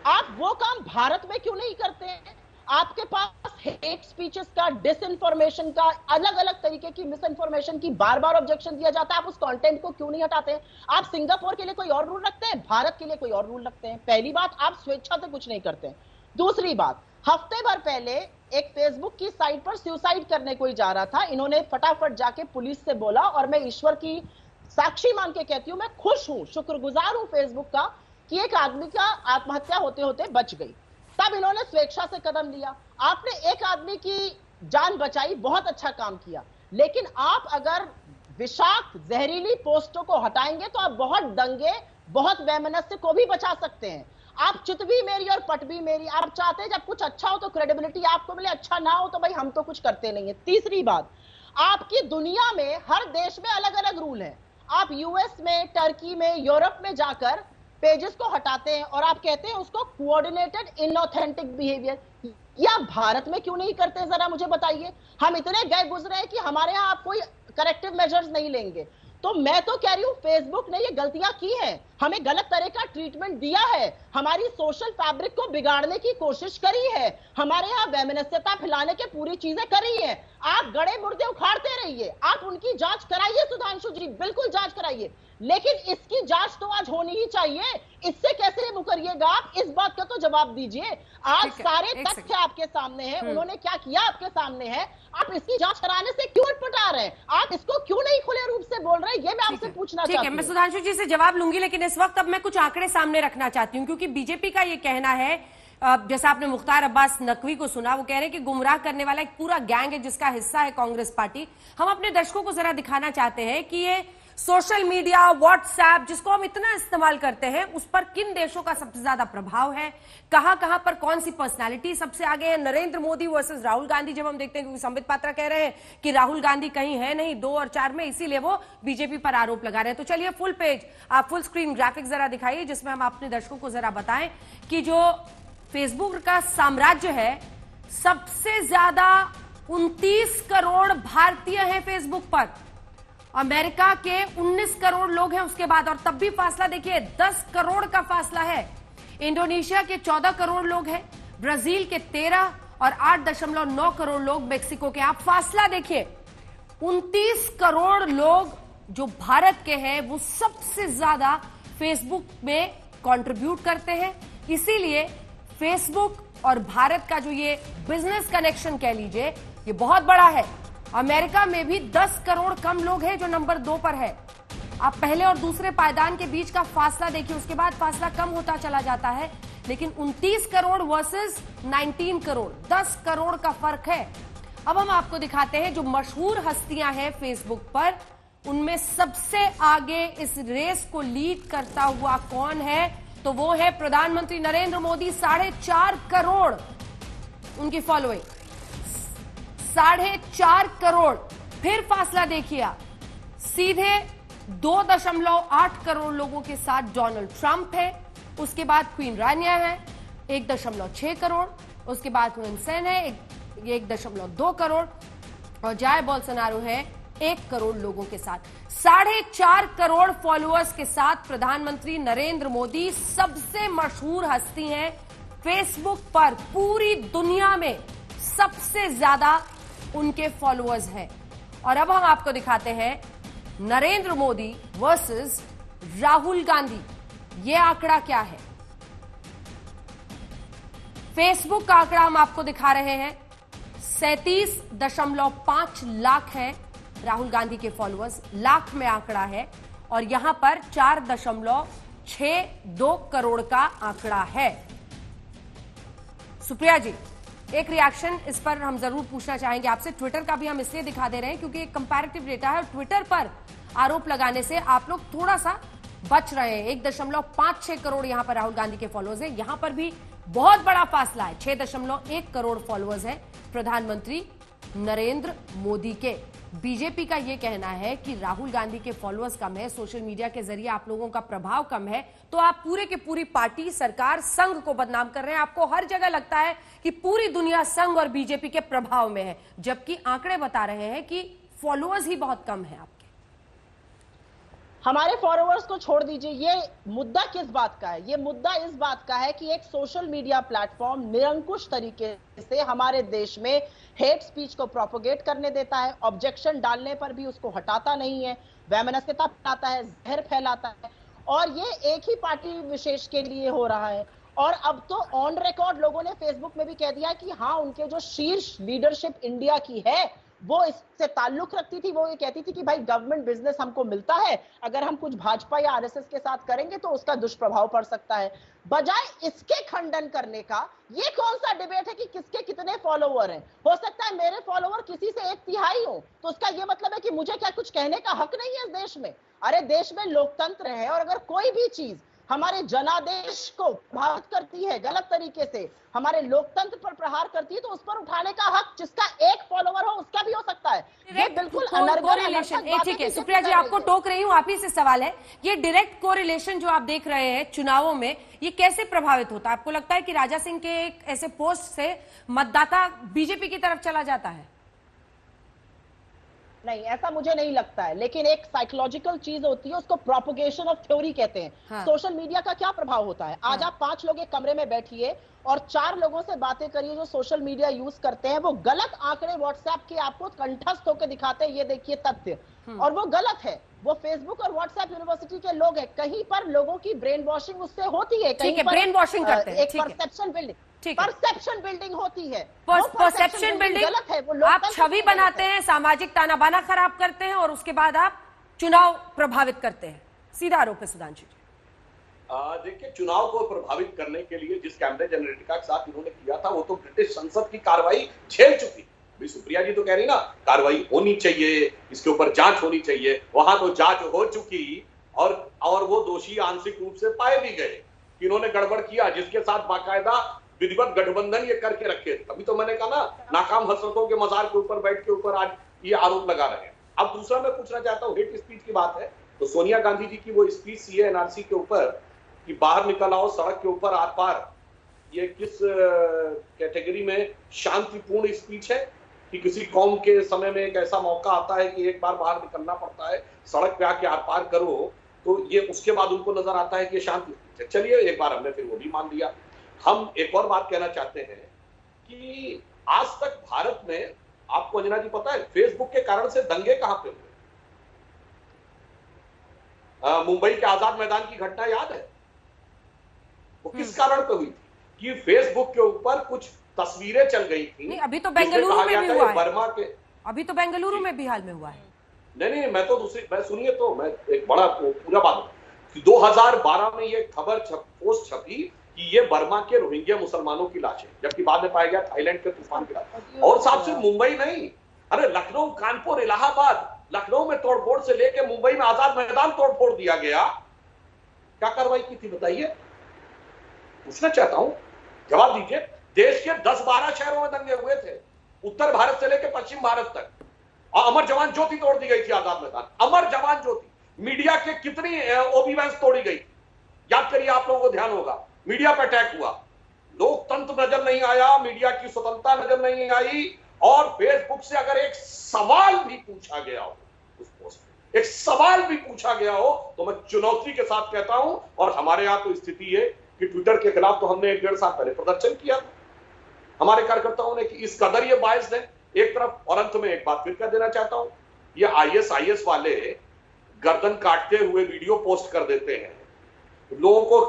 आप वो काम भारत में क्यों नहीं करते हैं? आपके पास हेट स्पीचेस का, डिसइंफॉर्मेशन का, अलग अलग तरीके की मिस इन्फॉर्मेशन की बार बार ऑब्जेक्शन दिया जाता है, आप उस कंटेंट को क्यों नहीं हटाते हैं? आप सिंगापुर के लिए कोई और रूल रखते हैं, भारत के लिए कोई और रूल रखते हैं। पहली बात, आप स्वेच्छा से कुछ नहीं करते हैं। दूसरी बात, हफ्ते भर पहले एक फेसबुक की साइट पर सुसाइड करने कोई जा रहा था, इन्होंने फटाफट जाके पुलिस से बोला, और मैं ईश्वर की साक्षी मान के कहती हूं, मैं खुश हूं, शुक्रगुजार हूं फेसबुक का कि एक आदमी का आत्महत्या होते होते बच गई। तब इन्होंने स्वेच्छा से कदम लिया, आपने एक आदमी की जान बचाई, बहुत अच्छा काम किया। लेकिन आप अगर विषाक्त जहरीली पोस्टों को हटाएंगे तो आप बहुत दंगे, बहुत वैमनस्य को भी बचा सकते हैं। आप चित भी मेरी और पट भी मेरी। आप चाहते हैं जब कुछ अच्छा हो तो क्रेडिबिलिटी आपको मिले, अच्छा ना हो तो भाई हम तो कुछ करते नहीं है। तीसरी बात, आपकी दुनिया में हर देश में अलग अलग रूल है। आप यूएस में, टर्की में, यूरोप में जाकर पेजेस को हटाते हैं और आप कहते हैं उसको कोऑर्डिनेटेड इनऑथेंटिक बिहेवियर। या भारत में क्यों नहीं करते, जरा मुझे बताइए। हम इतने गए गुजरे हैं कि हमारे यहाँ आप कोई करेक्टिव मेजर्स नहीं लेंगे। तो मैं तो कह रही हूं फेसबुक ने ये गलतियां की हैं, हमें गलत तरह का ट्रीटमेंट दिया है, हमारी सोशल फैब्रिक को बिगाड़ने की कोशिश करी है, हमारे यहाँ वैमनस्यता फैलाने के पूरी चीजें करी हैं। आप गड़े मुर्दे उखाड़ते रहिए, आप उनकी जांच कराइए सुधांशु जी, बिल्कुल जांच कराइए, लेकिन इसकी जांच तो आज होनी ही चाहिए। इससे कैसे मुकरिएगा आप, इस बात का तो जवाब दीजिए। आज सारे तथ्य आपके सामने हैं, उन्होंने क्या किया आपके सामने है, आप इसकी जांच कराने से क्यों अटपटा रहे हैं? आप इसको क्यों नहीं खुले रूप से बोल रहे हैं, ये मैं आपसे पूछना चाहती हूं। मैं सुधांशु जी से जवाब लूंगी, लेकिन इस वक्त अब मैं कुछ आंकड़े सामने रखना चाहती हूं, क्योंकि बीजेपी का ये कहना है, जैसा आपने मुख्तार अब्बास नकवी को सुना, वो कह रहे हैं कि गुमराह करने वाला एक पूरा गैंग है जिसका हिस्सा है कांग्रेस पार्टी। हम अपने दर्शकों को जरा दिखाना चाहते हैं कि ये सोशल मीडिया, व्हाट्सएप, जिसको हम इतना इस्तेमाल करते हैं, उस पर किन देशों का सबसे ज्यादा प्रभाव है, कहां कहां पर कौन सी पर्सनालिटी सबसे आगे है। नरेंद्र मोदी वर्सेस राहुल गांधी जब हम देखते हैं, क्योंकि संबित पात्रा कह रहे हैं कि राहुल गांधी कहीं है नहीं 2 और 4 में, इसीलिए वो बीजेपी पर आरोप लगा रहे हैं। तो चलिए फुल पेज, आप फुल स्क्रीन ग्राफिक जरा दिखाइए, जिसमें हम अपने दर्शकों को जरा बताएं कि जो फेसबुक का साम्राज्य है, सबसे ज्यादा 29 करोड़ भारतीय हैं फेसबुक पर, अमेरिका के 19 करोड़ लोग हैं उसके बाद, और तब भी फासला देखिए 10 करोड़ का फासला है। इंडोनेशिया के 14 करोड़ लोग हैं, ब्राजील के 13 और 8.9 करोड़ लोग मेक्सिको के। आप फासला देखिए, 29 करोड़ लोग जो भारत के हैं वो सबसे ज्यादा फेसबुक में कंट्रीब्यूट करते हैं। इसीलिए फेसबुक और भारत का जो ये बिजनेस कनेक्शन कह लीजिए, ये बहुत बड़ा है। अमेरिका में भी 10 करोड़ कम लोग हैं जो नंबर 2 पर है। आप पहले और दूसरे पायदान के बीच का फासला देखिए, उसके बाद फासला कम होता चला जाता है, लेकिन 29 करोड़ वर्सेस 19 करोड़, 10 करोड़ का फर्क है। अब हम आपको दिखाते हैं जो मशहूर हस्तियां हैं फेसबुक पर, उनमें सबसे आगे इस रेस को लीड करता हुआ कौन है, तो वो है प्रधानमंत्री नरेंद्र मोदी। 4.5 करोड़ उनकी फॉलोइंग, 4.5 करोड़। फिर फासला देखिए, सीधे 2.8 करोड़ लोगों के साथ डोनाल्ड ट्रंप है, उसके बाद क्वीन रानिया है 1.6 करोड़, उसके बाद हुसैन है 1.2 करोड़ और जायर बोल्सोनारो है 1 करोड़ लोगों के साथ। 4.5 करोड़ फॉलोअर्स के साथ प्रधानमंत्री नरेंद्र मोदी सबसे मशहूर हस्ती हैं फेसबुक पर। पूरी दुनिया में सबसे ज्यादा उनके फॉलोअर्स हैं। और अब हम आपको दिखाते हैं नरेंद्र मोदी वर्सेस राहुल गांधी। यह आंकड़ा क्या है? फेसबुक का आंकड़ा हम आपको दिखा रहे हैं। 37.5 लाख है राहुल गांधी के फॉलोअर्स, लाख में आंकड़ा है, और यहां पर 4.62 करोड़ का आंकड़ा है। सुप्रिया जी, एक रिएक्शन इस पर हम जरूर पूछना चाहेंगे आपसे। ट्विटर का भी हम इसलिए दिखा दे रहे हैं क्योंकि एक कंपैरेटिव डेटा है, ट्विटर पर आरोप लगाने से आप लोग थोड़ा सा बच रहे हैं। 1.56 करोड़ यहां पर राहुल गांधी के फॉलोअर्स हैं, यहां पर भी बहुत बड़ा फासला है। 6.1 करोड़ फॉलोअर्स हैं प्रधानमंत्री नरेंद्र मोदी के। बीजेपी का यह कहना है कि राहुल गांधी के फॉलोअर्स कम है, सोशल मीडिया के जरिए आप लोगों का प्रभाव कम है, तो आप पूरे के पूरी पार्टी, सरकार, संघ को बदनाम कर रहे हैं। आपको हर जगह लगता है कि पूरी दुनिया संघ और बीजेपी के प्रभाव में है, जबकि आंकड़े बता रहे हैं कि फॉलोअर्स ही बहुत कम है आपके। हमारे फॉलोअर्स को छोड़ दीजिए, ये मुद्दा किस बात का है? ये मुद्दा इस बात का है कि एक सोशल मीडिया प्लेटफॉर्म निरंकुश तरीके से हमारे देश में हेट स्पीच को प्रोपोगेट करने देता है, ऑब्जेक्शन डालने पर भी उसको हटाता नहीं है, वैमनस्यता फैलाता है, जहर फैलाता है, और ये एक ही पार्टी विशेष के लिए हो रहा है। और अब तो ऑन रिकॉर्ड लोगों ने फेसबुक में भी कह दिया कि हाँ, उनके जो शीर्ष लीडरशिप इंडिया की है वो इससे ताल्लुक रखती थी। वो ये कहती थी कि भाई गवर्नमेंट बिजनेस हमको मिलता है, अगर हम कुछ भाजपा या आरएसएस के साथ करेंगे तो उसका दुष्प्रभाव पड़ सकता है। बजाय इसके खंडन करने का, ये कौन सा डिबेट है कि किसके कितने फॉलोवर हैं? हो सकता है मेरे फॉलोवर किसी से 1/3 हो, तो उसका ये मतलब है कि मुझे क्या कुछ कहने का हक नहीं है इस देश में? अरे देश में लोकतंत्र है, और अगर कोई भी चीज हमारे जनादेश को प्रभावित करती है, गलत तरीके से हमारे लोकतंत्र पर प्रहार करती है, तो उस पर उठाने का हक जिसका 1 फॉलोवर हो उसका भी हो सकता है। ये बिल्कुल कोरिलेशन। ठीक है सुप्रिया जी, आपको टोक रही हूं, आप ही से सवाल है, ये डायरेक्ट कोरिलेशन जो आप देख रहे हैं चुनावों में, ये कैसे प्रभावित होता है? आपको लगता है कि राजा सिंह के एक ऐसे पोस्ट से मतदाता बीजेपी की तरफ चला जाता है? नहीं, ऐसा मुझे नहीं लगता है, लेकिन एक साइकोलॉजिकल चीज होती है, उसको प्रोपोगेशन ऑफ थ्योरी कहते हैं। हाँ। सोशल मीडिया का क्या प्रभाव होता है? आज आप 5 लोग एक कमरे में बैठिए और 4 लोगों से बातें करिए जो सोशल मीडिया यूज करते हैं, वो गलत आंकड़े व्हाट्सएप के आपको कंठस्थ होकर दिखाते हैं, ये देखिए तथ्य, और वो गलत है। वो फेसबुक और व्हाट्सएप यूनिवर्सिटी के लोग हैं, कहीं पर लोगों की ब्रेन वॉशिंग उससे होती है, कहीं पर ब्रेन वॉशिंग करते हैं, एक परसेप्शन बिल्डिंग होती है। परसेप्शन बिल्डिंग गलत है, वो आप छवि बनाते हैं, सामाजिक ताना बाना खराब करते हैं और उसके बाद आप चुनाव प्रभावित करते हैं। सीधा आरोप है सुधांशु जी। देखिए, चुनाव को प्रभावित करने के लिए जिस कैम्ब्रिज एनालिटिका के साथ इन्होंने किया था, वो तो ब्रिटिश संसद की कार्रवाई झेल चुकी। अभी सुप्रिया जी तो कह रही ना कार्रवाई होनी चाहिए, इसके ऊपर जांच होनी चाहिए, वहां तो जांच हो चुकी और वो दोषी आंशिक रूप से पाए भी गए कि इन्होंने गड़बड़ किया, जिसके साथ बाकायदा विधिवत गठबंधन ये करके रखे। तभी तो मैंने कहा ना, नाकाम हसरतों के मजार के ऊपर बैठ के ऊपर आज ये आरोप लगा रहे हैं। अब दूसरा मैं पूछना चाहता हूँ, हेट स्पीच की बात है तो सोनिया गांधी जी की वो स्पीच सीए एनआरसी के ऊपर कि बाहर निकल आओ सड़क के ऊपर आर पार, ये किस कैटेगरी में शांतिपूर्ण स्पीच है कि किसी कौम के समय में एक ऐसा मौका आता है कि एक बार बाहर निकलना पड़ता है, सड़क पे आके आर पार करो, तो ये उसके बाद उनको नजर आता है कि ये शांति स्पीच है। चलिए, एक बार हमने फिर वो भी मान लिया। हम एक और बात कहना चाहते हैं कि आज तक भारत में, आपको अंजना जी पता है, फेसबुक के कारण से दंगे कहां पे हुए? मुंबई के आजाद मैदान की घटना याद है? वो किस कारण पे हुई थी? कि फेसबुक के ऊपर कुछ तस्वीरें चल गई थी। अभी तो बेंगलुरु में भी हुआ है। बर्मा के, अभी तो बेंगलुरु में भी हाल में हुआ है। नहीं, मैं तो मैं सुनिए तो मैं एक बड़ा पूरा बात, 2012 में ये खबर पोस्ट छपी कि ये बर्मा के रोहिंग्या मुसलमानों की लाश है, जबकि बाद में पाया गया थाईलैंड के तूफान की लाश। और साहब सिर्फ मुंबई नहीं, अरे लखनऊ, कानपुर, इलाहाबाद, लखनऊ में तोड़फोड़ से लेके मुंबई में आजाद मैदान तोड़फोड़ दिया गया। क्या कार्रवाई की थी बताइए? पूछना चाहता हूं, जवाब दीजिए। देश के 10-12 शहरों में दंगे हुए थे, उत्तर भारत से लेकर पश्चिम भारत तक, और अमर जवान ज्योति तोड़ दी गई थी आजाद मैदान। अमर जवान ज्योति, मीडिया के कितनी ओबी वैन्स तोड़ी गई, याद करिए, आप लोगों को ध्यान होगा। मीडिया पर अटैक हुआ, लोकतंत्र नजर नहीं आया, मीडिया की स्वतंत्रता नजर नहीं आई। और फेसबुक से अगर एक सवाल भी पूछा गया हो, उस पोस्ट में एक सवाल भी पूछा गया हो, तो मैं चुनौती के साथ कहता हूं, और हमारे यहां तो स्थिति है कि ट्विटर के खिलाफ तो हमने 1-1.5 साल पहले प्रदर्शन किया था हमारे कार्यकर्ताओं ने, कि इस कदर ये बायस है एक तरफ। और अंत में एक बात फिर कह देना चाहता हूं, ये ISIS वाले गर्दन काटते हुए वीडियो पोस्ट कर देते हैं, लोगों को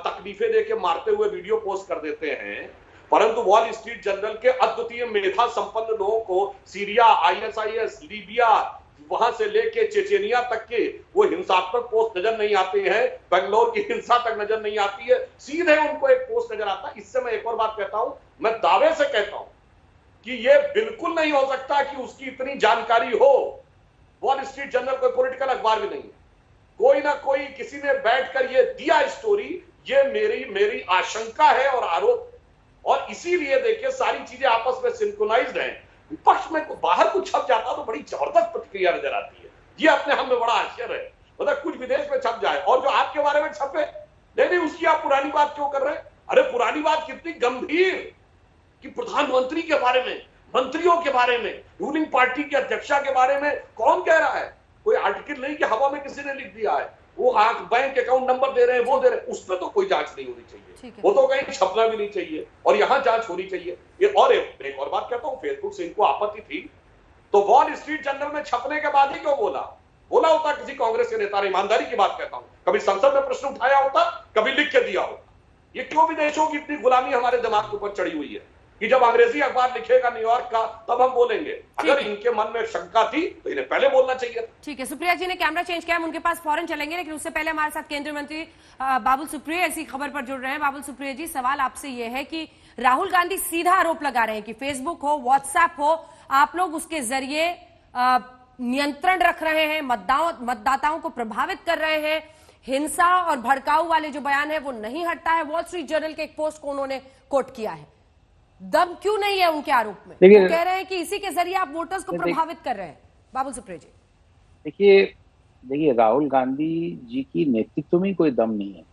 तकलीफें देके मारते हुए वीडियो पोस्ट कर देते हैं, परंतु वॉल स्ट्रीट जर्नल के अद्वितीय मेधा संपन्न लोगों को सीरिया, ISIS, लीबिया, वहां से लेके चेचेनिया तक के वो हिंसात्मक पोस्ट नजर नहीं आते हैं, बेंगलोर की हिंसा तक नजर नहीं आती है, सीधे उनको एक पोस्ट नजर आता है। इससे मैं एक और बात कहता हूं, मैं दावे से कहता हूं कि ये बिल्कुल नहीं हो सकता कि उसकी इतनी जानकारी हो। वॉल स्ट्रीट जर्नल कोई पॉलिटिकल अखबार भी नहीं है, कोई ना कोई किसी ने बैठकर ये दिया स्टोरी, ये मेरी आशंका है और आरोप है। और इसीलिए देखिए सारी चीजें आपस में सिंक्रोनाइज्ड हैं। विपक्ष में बाहर कुछ छप जाता तो बड़ी जबरदस्त प्रतिक्रिया नजर आती है, ये अपने हम में बड़ा आश्चर्य है। मतलब कुछ विदेश में छप जाए और जो आपके बारे में छपे, नहीं उसकी आप पुरानी बात क्यों कर रहे हैं? अरे पुरानी बात कितनी गंभीर, कि प्रधानमंत्री के बारे में, मंत्रियों के बारे में, रूलिंग पार्टी की अध्यक्षा के बारे में कौन कह रहा है? कोई आर्टिकल नहीं कि हवा में किसी ने लिख दिया है, वो बैंक अकाउंट नंबर दे रहे हैं, वो दे रहे हैं, उसमें तो कोई जांच नहीं होनी चाहिए, वो तो कहीं छपना भी नहीं चाहिए, और यहां जांच होनी चाहिए। ये और एक और बात कहता हूं, फेसबुक से इनको आपत्ति थी तो वॉल स्ट्रीट जर्नल में छपने के बाद ही क्यों बोला होता किसी कांग्रेस के नेता ने? ईमानदारी की बात कहता हूं, कभी संसद में प्रश्न उठाया होता, कभी लिख के दिया होता। ये क्यों विदेशों की इतनी गुलामी हमारे दिमाग के ऊपर चढ़ी हुई है कि जब अंग्रेजी अखबार लिखेगा न्यूयॉर्क का तब हम बोलेंगे? अगर इनके मन में शंका थी तो इन्हें पहले बोलना चाहिए। ठीक है, सुप्रिया जी ने कैमरा चेंज किया, हम उनके पास फौरन चलेंगे, लेकिन उससे पहले हमारे साथ केंद्रीय मंत्री बाबुल सुप्रियो ऐसी खबर पर जुड़ रहे हैं। बाबुल सुप्रियो जी, सवाल आपसे ये है कि राहुल गांधी सीधा आरोप लगा रहे हैं कि फेसबुक हो, व्हाट्सएप हो, आप लोग उसके जरिए नियंत्रण रख रहे हैं, मतदाताओं को प्रभावित कर रहे हैं, हिंसा और भड़काऊ वाले जो बयान है वो नहीं हटता है। वॉल स्ट्रीट जर्नल के एक पोस्ट को उन्होंने कोट किया है, दम क्यों नहीं है उनके आरोप में? वो कह रहे हैं कि इसी के जरिए आप वोटर्स को प्रभावित कर रहे हैं। बाबुल सुप्रियो जी, देखिए राहुल गांधी जी की नेतृत्व में कोई दम नहीं है।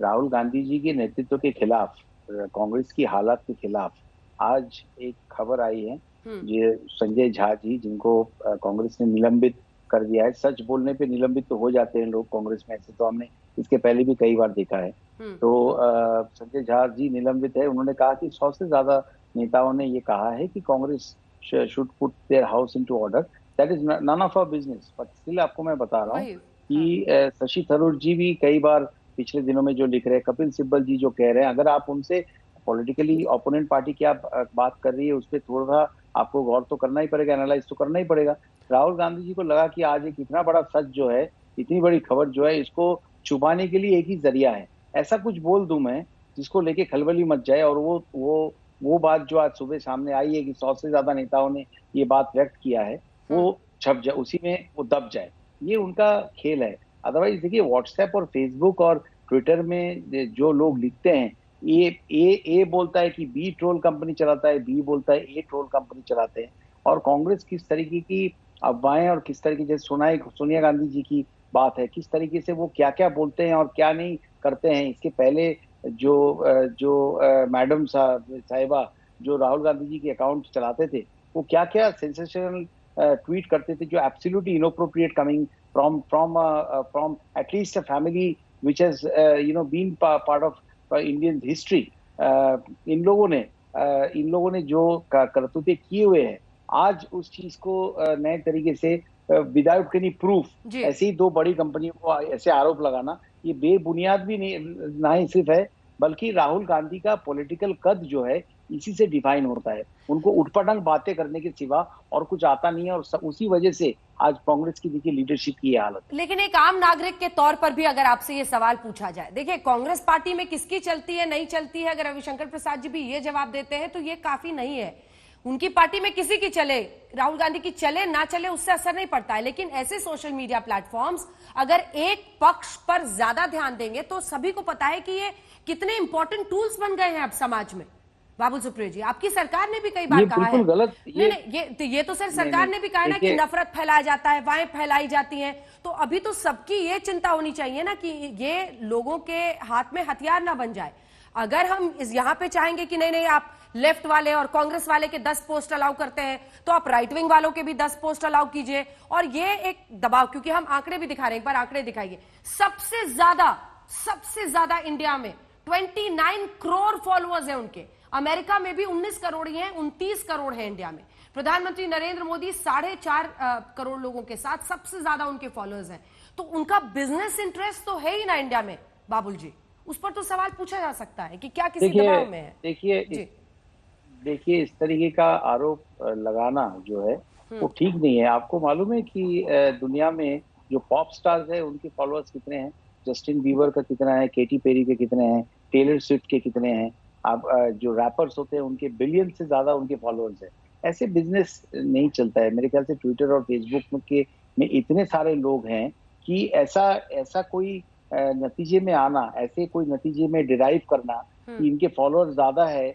राहुल गांधी जी के नेतृत्व के खिलाफ, कांग्रेस की हालात के खिलाफ आज एक खबर आई है, ये संजय झा जी, जिनको कांग्रेस ने निलंबित कर दिया है। सच बोलने पे निलंबित तो हो जाते हैं लोग कांग्रेस में, ऐसे तो हमने इसके पहले भी कई बार देखा है। तो संजय झा जी निलंबित है। उन्होंने कहा कि 100 से ज्यादा नेताओं ने ये कहा है कि Congress should put their house into order, that is none of our business. But still आपको मैं बता रहा हूँ कि शशि थरूर जी भी कई बार पिछले दिनों में जो लिख रहे हैं, कपिल सिब्बल जी जो कह रहे हैं, अगर आप उनसे पॉलिटिकली ओपोनेंट पार्टी की आप बात कर रही है, उस पर थोड़ा आपको गौर तो करना ही पड़ेगा, एनालाइज तो करना ही पड़ेगा। राहुल गांधी जी को लगा कि आज एक इतना बड़ा सच जो है, इतनी बड़ी खबर जो है, इसको छुपाने के लिए एक ही जरिया है, ऐसा कुछ बोल दूं मैं जिसको लेके खलबली मच जाए, और वो बात जो आज सुबह सामने आई है कि 100 से ज्यादा नेताओं ने ये बात व्यक्त किया है, वो छप जाए, उसी में वो दब जाए। ये उनका खेल है। अदरवाइज देखिए, व्हाट्सएप और फेसबुक और ट्विटर में जो लोग लिखते हैं, ए बोलता है कि बी ट्रोल कंपनी चलाता है, बी बोलता है ए ट्रोल कंपनी चलाते हैं। और कांग्रेस किस तरीके की अफवाहें और किस तरीके से सोनिया गांधी जी की बात है, किस तरीके से वो क्या क्या बोलते हैं और क्या नहीं करते हैं। इसके पहले जो मैडम साहिबा जो राहुल गांधी जी के अकाउंट चलाते थे, वो क्या क्या सेंसेशनल ट्वीट करते थे, जो absolutely inappropriate coming from at least a family which has been part of Indian history. इन लोगों ने जो करतूते किए हुए हैं, आज उस चीज को नए तरीके से विदाउट एनी प्रूफ ऐसी ही 2 बड़ी कंपनियों को ऐसे आरोप लगाना, ये बेबुनियाद भी नहीं, ना ही सिर्फ है, बल्कि राहुल गांधी का पॉलिटिकल कद जो है इसी से डिफाइन होता है। उनको उठपटांग बातें करने के सिवा और कुछ आता नहीं है, और उसी वजह से आज कांग्रेस की देखिए लीडरशिप की ये हालत। लेकिन एक आम नागरिक के तौर पर भी अगर आपसे ये सवाल पूछा जाए, देखिए कांग्रेस पार्टी में किसकी चलती है नहीं चलती है, अगर रविशंकर प्रसाद जी भी ये जवाब देते हैं तो ये काफी नहीं है। उनकी पार्टी में किसी की चले, राहुल गांधी की चले ना चले, उससे असर नहीं पड़ता है। लेकिन ऐसे सोशल मीडिया प्लेटफॉर्म्स अगर एक पक्ष पर ज्यादा ध्यान देंगे तो सभी को पता है कि ये कितने इंपॉर्टेंट टूल्स बन गए हैं अब समाज में। बाबुल सुप्रियो जी, आपकी सरकार ने भी कई बार कहा है, गलत ये तो सर सरकार ने भी कहा है ना कि नफरत फैलाया जाता है, वाहें फैलाई जाती हैं। तो अभी तो सबकी ये चिंता होनी चाहिए ना कि ये लोगों के हाथ में हथियार ना बन जाए। अगर हम यहाँ पे चाहेंगे कि नहीं आप लेफ्ट वाले और कांग्रेस वाले के 10 पोस्ट अलाउ करते हैं तो आप राइट विंग वालों के भी 10 पोस्ट अलाउ कीजिए, और ये एक दबाव, क्योंकि हम आंकड़े भी दिखा रहे हैं, एक बार आंकड़े दिखाइए। सबसे ज्यादा इंडिया में 29 करोड़ फॉलोअर्स हैं उनके, अमेरिका में भी 19 करोड़ ही हैं, 29 करोड़ है इंडिया में। प्रधानमंत्री नरेंद्र मोदी 4.5 करोड़ लोगों के साथ सबसे ज्यादा उनके फॉलोअर्स हैं। तो उनका बिजनेस इंटरेस्ट तो है ही ना इंडिया में बाबुल जी, उस पर तो सवाल पूछा जा सकता है कि क्या किसी दबाव में है। देखिए इस तरीके का आरोप लगाना जो है वो ठीक नहीं है। आपको मालूम है कि दुनिया में जो पॉप स्टार्स है उनके फॉलोअर्स कितने हैं? जस्टिन बीबर का कितना है, केटी पेरी के कितने हैं, टेलर स्विफ्ट के कितने हैं, आप जो रैपर्स होते हैं उनके बिलियन से ज्यादा उनके फॉलोअर्स हैं। ऐसे बिजनेस नहीं चलता है। मेरे ख्याल से ट्विटर और फेसबुक में इतने सारे लोग हैं कि ऐसा कोई नतीजे में आना, ऐसे कोई नतीजे में डिराइव करना कि इनके फॉलोअर्स ज्यादा है,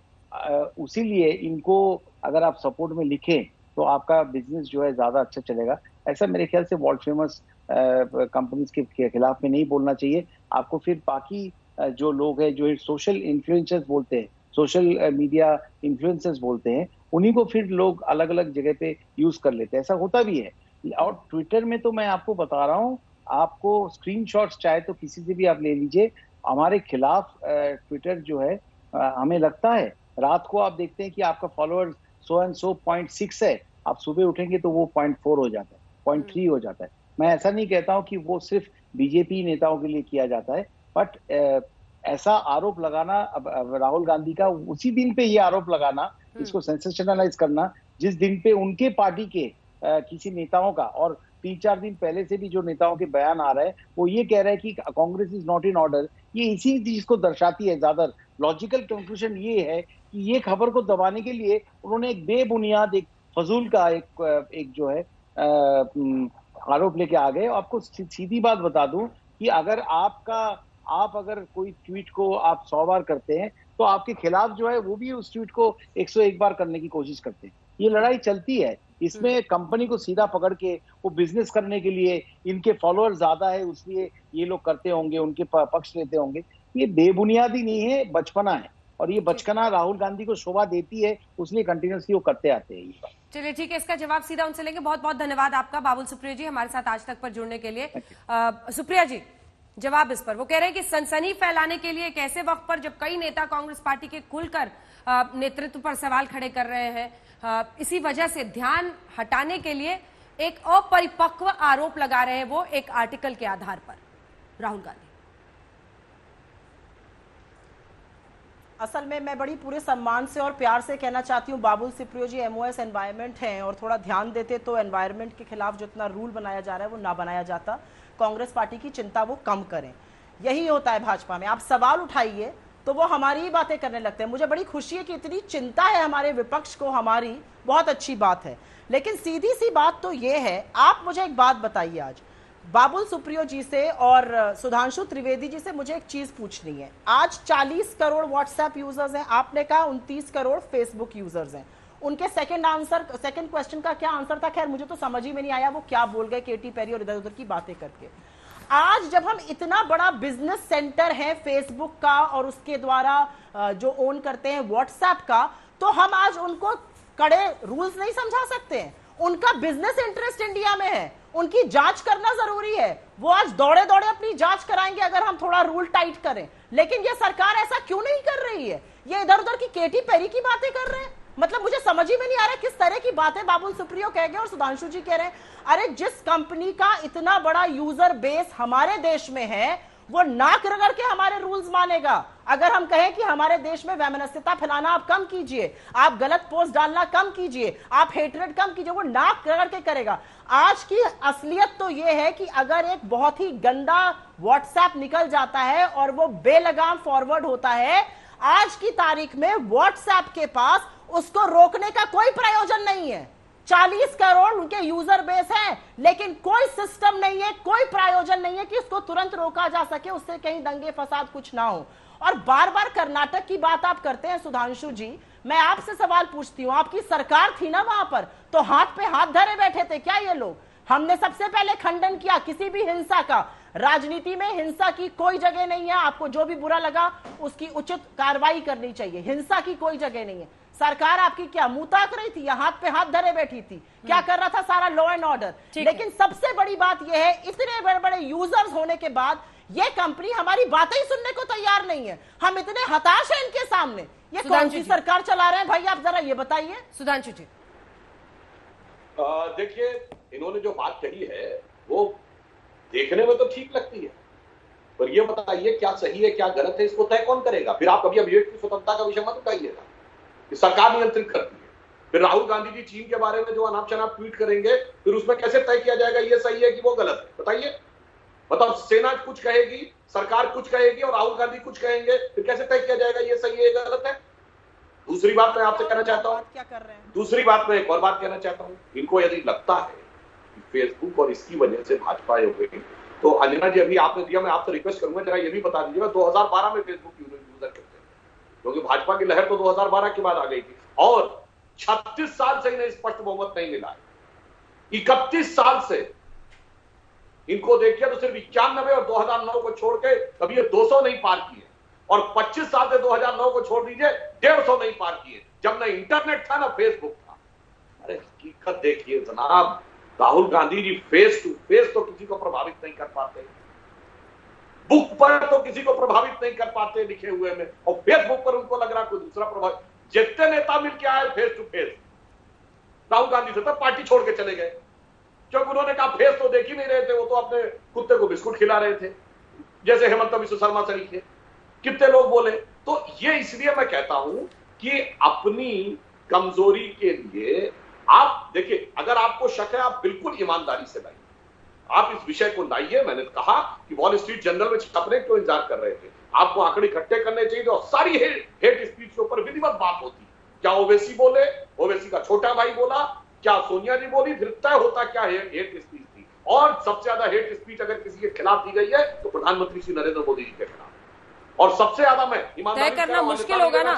उसीलिए इनको अगर आप सपोर्ट में लिखें तो आपका बिजनेस जो है ज्यादा अच्छा चलेगा, ऐसा मेरे ख्याल से वर्ल्ड फेमस कंपनीज के खिलाफ में नहीं बोलना चाहिए। आपको फिर बाकी जो लोग हैं जो सोशल इन्फ्लुएंसर्स बोलते हैं, सोशल मीडिया इन्फ्लुएंसर्स बोलते हैं, उन्हीं को फिर लोग अलग अलग जगह पे यूज कर लेते हैं। ऐसा होता भी है। और ट्विटर में तो मैं आपको बता रहा हूँ, आपको स्क्रीनशॉट्स चाहे तो किसी से भी आप ले लीजिए, हमारे खिलाफ ट्विटर जो है हमें लगता है, रात को आप देखते हैं कि आपका फॉलोअर 100.6 है, आप सुबह उठेंगे तो वो 0.4 हो जाता है, 0.3 हो जाता है। मैं ऐसा नहीं कहता हूं कि वो सिर्फ बीजेपी नेताओं के लिए किया जाता है, बट ऐसा आरोप लगाना, अब राहुल गांधी का उसी दिन पे ये आरोप लगाना, इसको सेंसेशनलाइज करना जिस दिन पे उनके पार्टी के किसी नेताओं का, और 3-4 दिन पहले से भी जो नेताओं के बयान आ रहे हैं वो ये कह रहे हैं कि Congress is not in order, ये इसी चीज को दर्शाती है। ज्यादा लॉजिकल कंक्लूजन ये है कि ये खबर को दबाने के लिए उन्होंने एक बेबुनियाद, एक फजूल का एक जो है आरोप लेके आ गए। आपको सीधी बात बता दूं कि आप अगर कोई ट्वीट को आप 100 बार करते हैं तो आपके खिलाफ जो है वो भी उस ट्वीट को 101 बार करने की कोशिश करते हैं। ये लड़ाई चलती है। इसमें कंपनी को सीधा पकड़ के वो बिजनेस करने के लिए, इनके फॉलोअर ज्यादा है इसलिए ये लोग करते होंगे, उनके पक्ष लेते होंगे, ये बेबुनियादी नहीं है, बचपना है। और ये बचपना राहुल गांधी को शोभा देती है, इसलिए कंटिन्यूसली वो करते आते हैं ये बात। चलिए ठीक है, इसका जवाब सीधा उनसे लेंगे। बहुत बहुत धन्यवाद आपका बाबुल सुप्रियो जी, हमारे साथ आज तक पर जुड़ने के लिए। सुप्रिया जी, जवाब इस पर। वो कह रहे हैं कि सनसनी फैलाने के लिए एक ऐसे वक्त पर जब कई नेता कांग्रेस पार्टी के खुलकर नेतृत्व पर सवाल खड़े कर रहे हैं, इसी वजह से ध्यान हटाने के लिए एक अपरिपक्व आरोप लगा रहे हैं वो एक आर्टिकल के आधार पर राहुल गांधी। असल में मैं बड़ी पूरे सम्मान से और प्यार से कहना चाहती हूँ, बाबुल सुप्रियो जी एमओएस एनवायरनमेंट हैं और थोड़ा ध्यान देते तो एनवायरनमेंट के खिलाफ जो इतना रूल बनाया जा रहा है वो ना बनाया जाता। कांग्रेस पार्टी की चिंता वो कम करें, यही होता है भाजपा में। आप सवाल उठाइए तो वो हमारी ही बातें करने लगते हैं। मुझे बड़ी खुशी है कि इतनी चिंता है हमारे विपक्ष को, हमारी बहुत अच्छी बात है। लेकिन सीधी सी बात तो ये है, आप मुझे एक बात बताइए, आज बाबुल सुप्रियो जी से और सुधांशु त्रिवेदी जी से मुझे एक चीज पूछनी है। आज 40 करोड़ व्हाट्सएप यूजर्स हैं, आपने कहा 29 करोड़ फेसबुक यूजर्स हैं। उनके सेकंड क्वेश्चन का क्या आंसर था, खैर मुझे तो समझ ही में नहीं आया वो क्या बोल गए केटी पेरी और इधर उधर की बातें करके। आज जब हम इतना बड़ा बिजनेस सेंटर है फेसबुक का और उसके द्वारा जो ओन करते हैं व्हाट्सएप का, तो हम आज उनको कड़े रूल्स नहीं समझा सकते हैं। उनका बिजनेस इंटरेस्ट इंडिया में है, उनकी जांच करना जरूरी है। वो आज दौड़े दौड़े अपनी जांच कराएंगे अगर हम थोड़ा रूल टाइट करें। लेकिन ये सरकार ऐसा क्यों नहीं कर रही है? ये इधर उधर की केटी पेरी की बातें कर रहे हैं। मतलब मुझे समझ ही में नहीं आ रहा किस तरह की बातें बाबुल सुप्रियो कह गए और सुधांशु जी कह रहे हैं। अरे जिस कंपनी का इतना बड़ा यूजर बेस हमारे देश में है वो नाक रगड़ के हमारे रूल्स मानेगा। अगर हम कहें कि हमारे देश में वैमनस्यता फैलाना आप कम कीजिए, आप गलत पोस्ट डालना कम कीजिए, आप हेटरेट कम कीजिए, वो नाक रगड़ के करेगा। आज की असलियत तो ये है कि अगर एक बहुत ही गंदा व्हाट्सएप निकल जाता है और वो बेलगाम फॉरवर्ड होता है, आज की तारीख में व्हाट्सएप के पास उसको रोकने का कोई प्रयोजन नहीं है। 40 करोड़ उनके यूजर बेस है, लेकिन कोई सिस्टम नहीं है, कोई प्रायोजन नहीं है कि उसको तुरंत रोका जा सके, उससे कहीं दंगे फसाद कुछ ना हो। और बार बार कर्नाटक की बात आप करते हैं सुधांशु जी, मैं आपसे सवाल पूछती हूं, आपकी सरकार थी ना वहां पर, तो हाथ पे हाथ धरे बैठे थे क्या ये लोग? हमने सबसे पहले खंडन किया किसी भी हिंसा का। राजनीति में हिंसा की कोई जगह नहीं है, आपको जो भी बुरा लगा उसकी उचित कार्रवाई करनी चाहिए, हिंसा की कोई जगह नहीं है। सरकार आपकी क्या मुंह ताक रही थी या हाथ पे हाथ धरे बैठी थी? क्या कर रहा था? सारा लॉ एंड ऑर्डर। लेकिन सबसे बड़ी बात यह है, इतने बड़े बड़े यूजर्स होने के बाद ये कंपनी हमारी बातें ही सुनने को तैयार नहीं है। हम इतने हताश हैं इनके सामने। ये कौन सी सरकार चला रहे हैं भाई, आप जरा ये बताइए। सुधांशु जी देखिए, इन्होंने जो बात कही है वो देखने में तो ठीक लगती है, पर ये बताइए क्या सही है क्या गलत है, इसको तय कौन करेगा? फिर आप कभी अभिव्यक्ति की स्वतंत्रता का विषय मत उठाइएगा कि सरकार नियंत्रित करती है। फिर राहुल गांधी जी चीन के बारे में जो अनाप शनाप ट्वीट करेंगे, फिर उसमें कैसे तय किया जाएगा ये सही है कि वो गलत है? बताइए। मतलब सेना कुछ कहेगी, सरकार कुछ कहेगी और राहुल गांधी कुछ कहेंगे, फिर कैसे तय किया जाएगा ये सही है गलत है? दूसरी बात मैं आपसे कहना चाहता हूं, क्या कर रहे हैं? दूसरी बात मैं एक और बात कहना चाहता हूं, इनको यदि लगता है कि फेसबुक और इसकी वजह से भाजपा हो गई, तो अंजना जी अभी आपने दिया, मैं आपसे रिक्वेस्ट करूंगा जरा ये भी बता दीजिएगा 2012 में फेसबुक यूजर कितने थे? क्योंकि भाजपा की लहर तो 2012 के बाद आ गई थी और 36 साल से इन्हें स्पष्ट बहुमत नहीं मिला है। 31 साल से इनको देखिए तो सिर्फ 91 और 2009 को छोड़ के कभी ये 200 नहीं पार किए, और 25 साल से 2009 को छोड़ दीजिए 150 नहीं पार किए, जब ना इंटरनेट था ना फेसबुक था। अरे हकीकत देखिए जनाब, Rahul Gandhi ji face to face तो किसी को प्रभावित नहीं कर पाते, बुक पर तो किसी को प्रभावित नहीं कर पाते लिखे हुए में, और फेसबुक पर उनको लग रहा कोई दूसरा प्रभावित। जितने नेता मिलकर आए face to face Rahul Gandhi से, तब पार्टी छोड़ के चले गए, क्योंकि उन्होंने कहा फेस तो देख ही नहीं रहे थे, वो तो अपने कुत्ते को बिस्कुट खिला रहे थे, जैसे हेमंत बिस्व शर्मा सरीखे, कितने लोग बोले। तो ये इसलिए मैं कहता हूं कि अपनी कमजोरी के लिए आप देखिए, अगर आपको शक है आप बिल्कुल ईमानदारी से लाइए, आप इस विषय को लाइए। मैंने कहा कि वॉल स्ट्रीट जर्नल में छपने क्यों इंतजार कर रहे थे? आपको आंकड़े इकट्ठे करने चाहिए और सारी हेट स्पीच के ऊपर विधिवत बात होती। क्या ओवैसी बोले, ओवैसी का छोटा भाई बोला, क्या सोनिया जी बोली, फिर तय होता क्या हेट स्पीच थी। और सबसे ज्यादा हेट स्पीच अगर किसी के खिलाफ दी गई है तो प्रधानमंत्री श्री नरेंद्र मोदी जी के खिलाफ, और सबसे ज्यादा मैं तय करना मुश्किल होगा ना,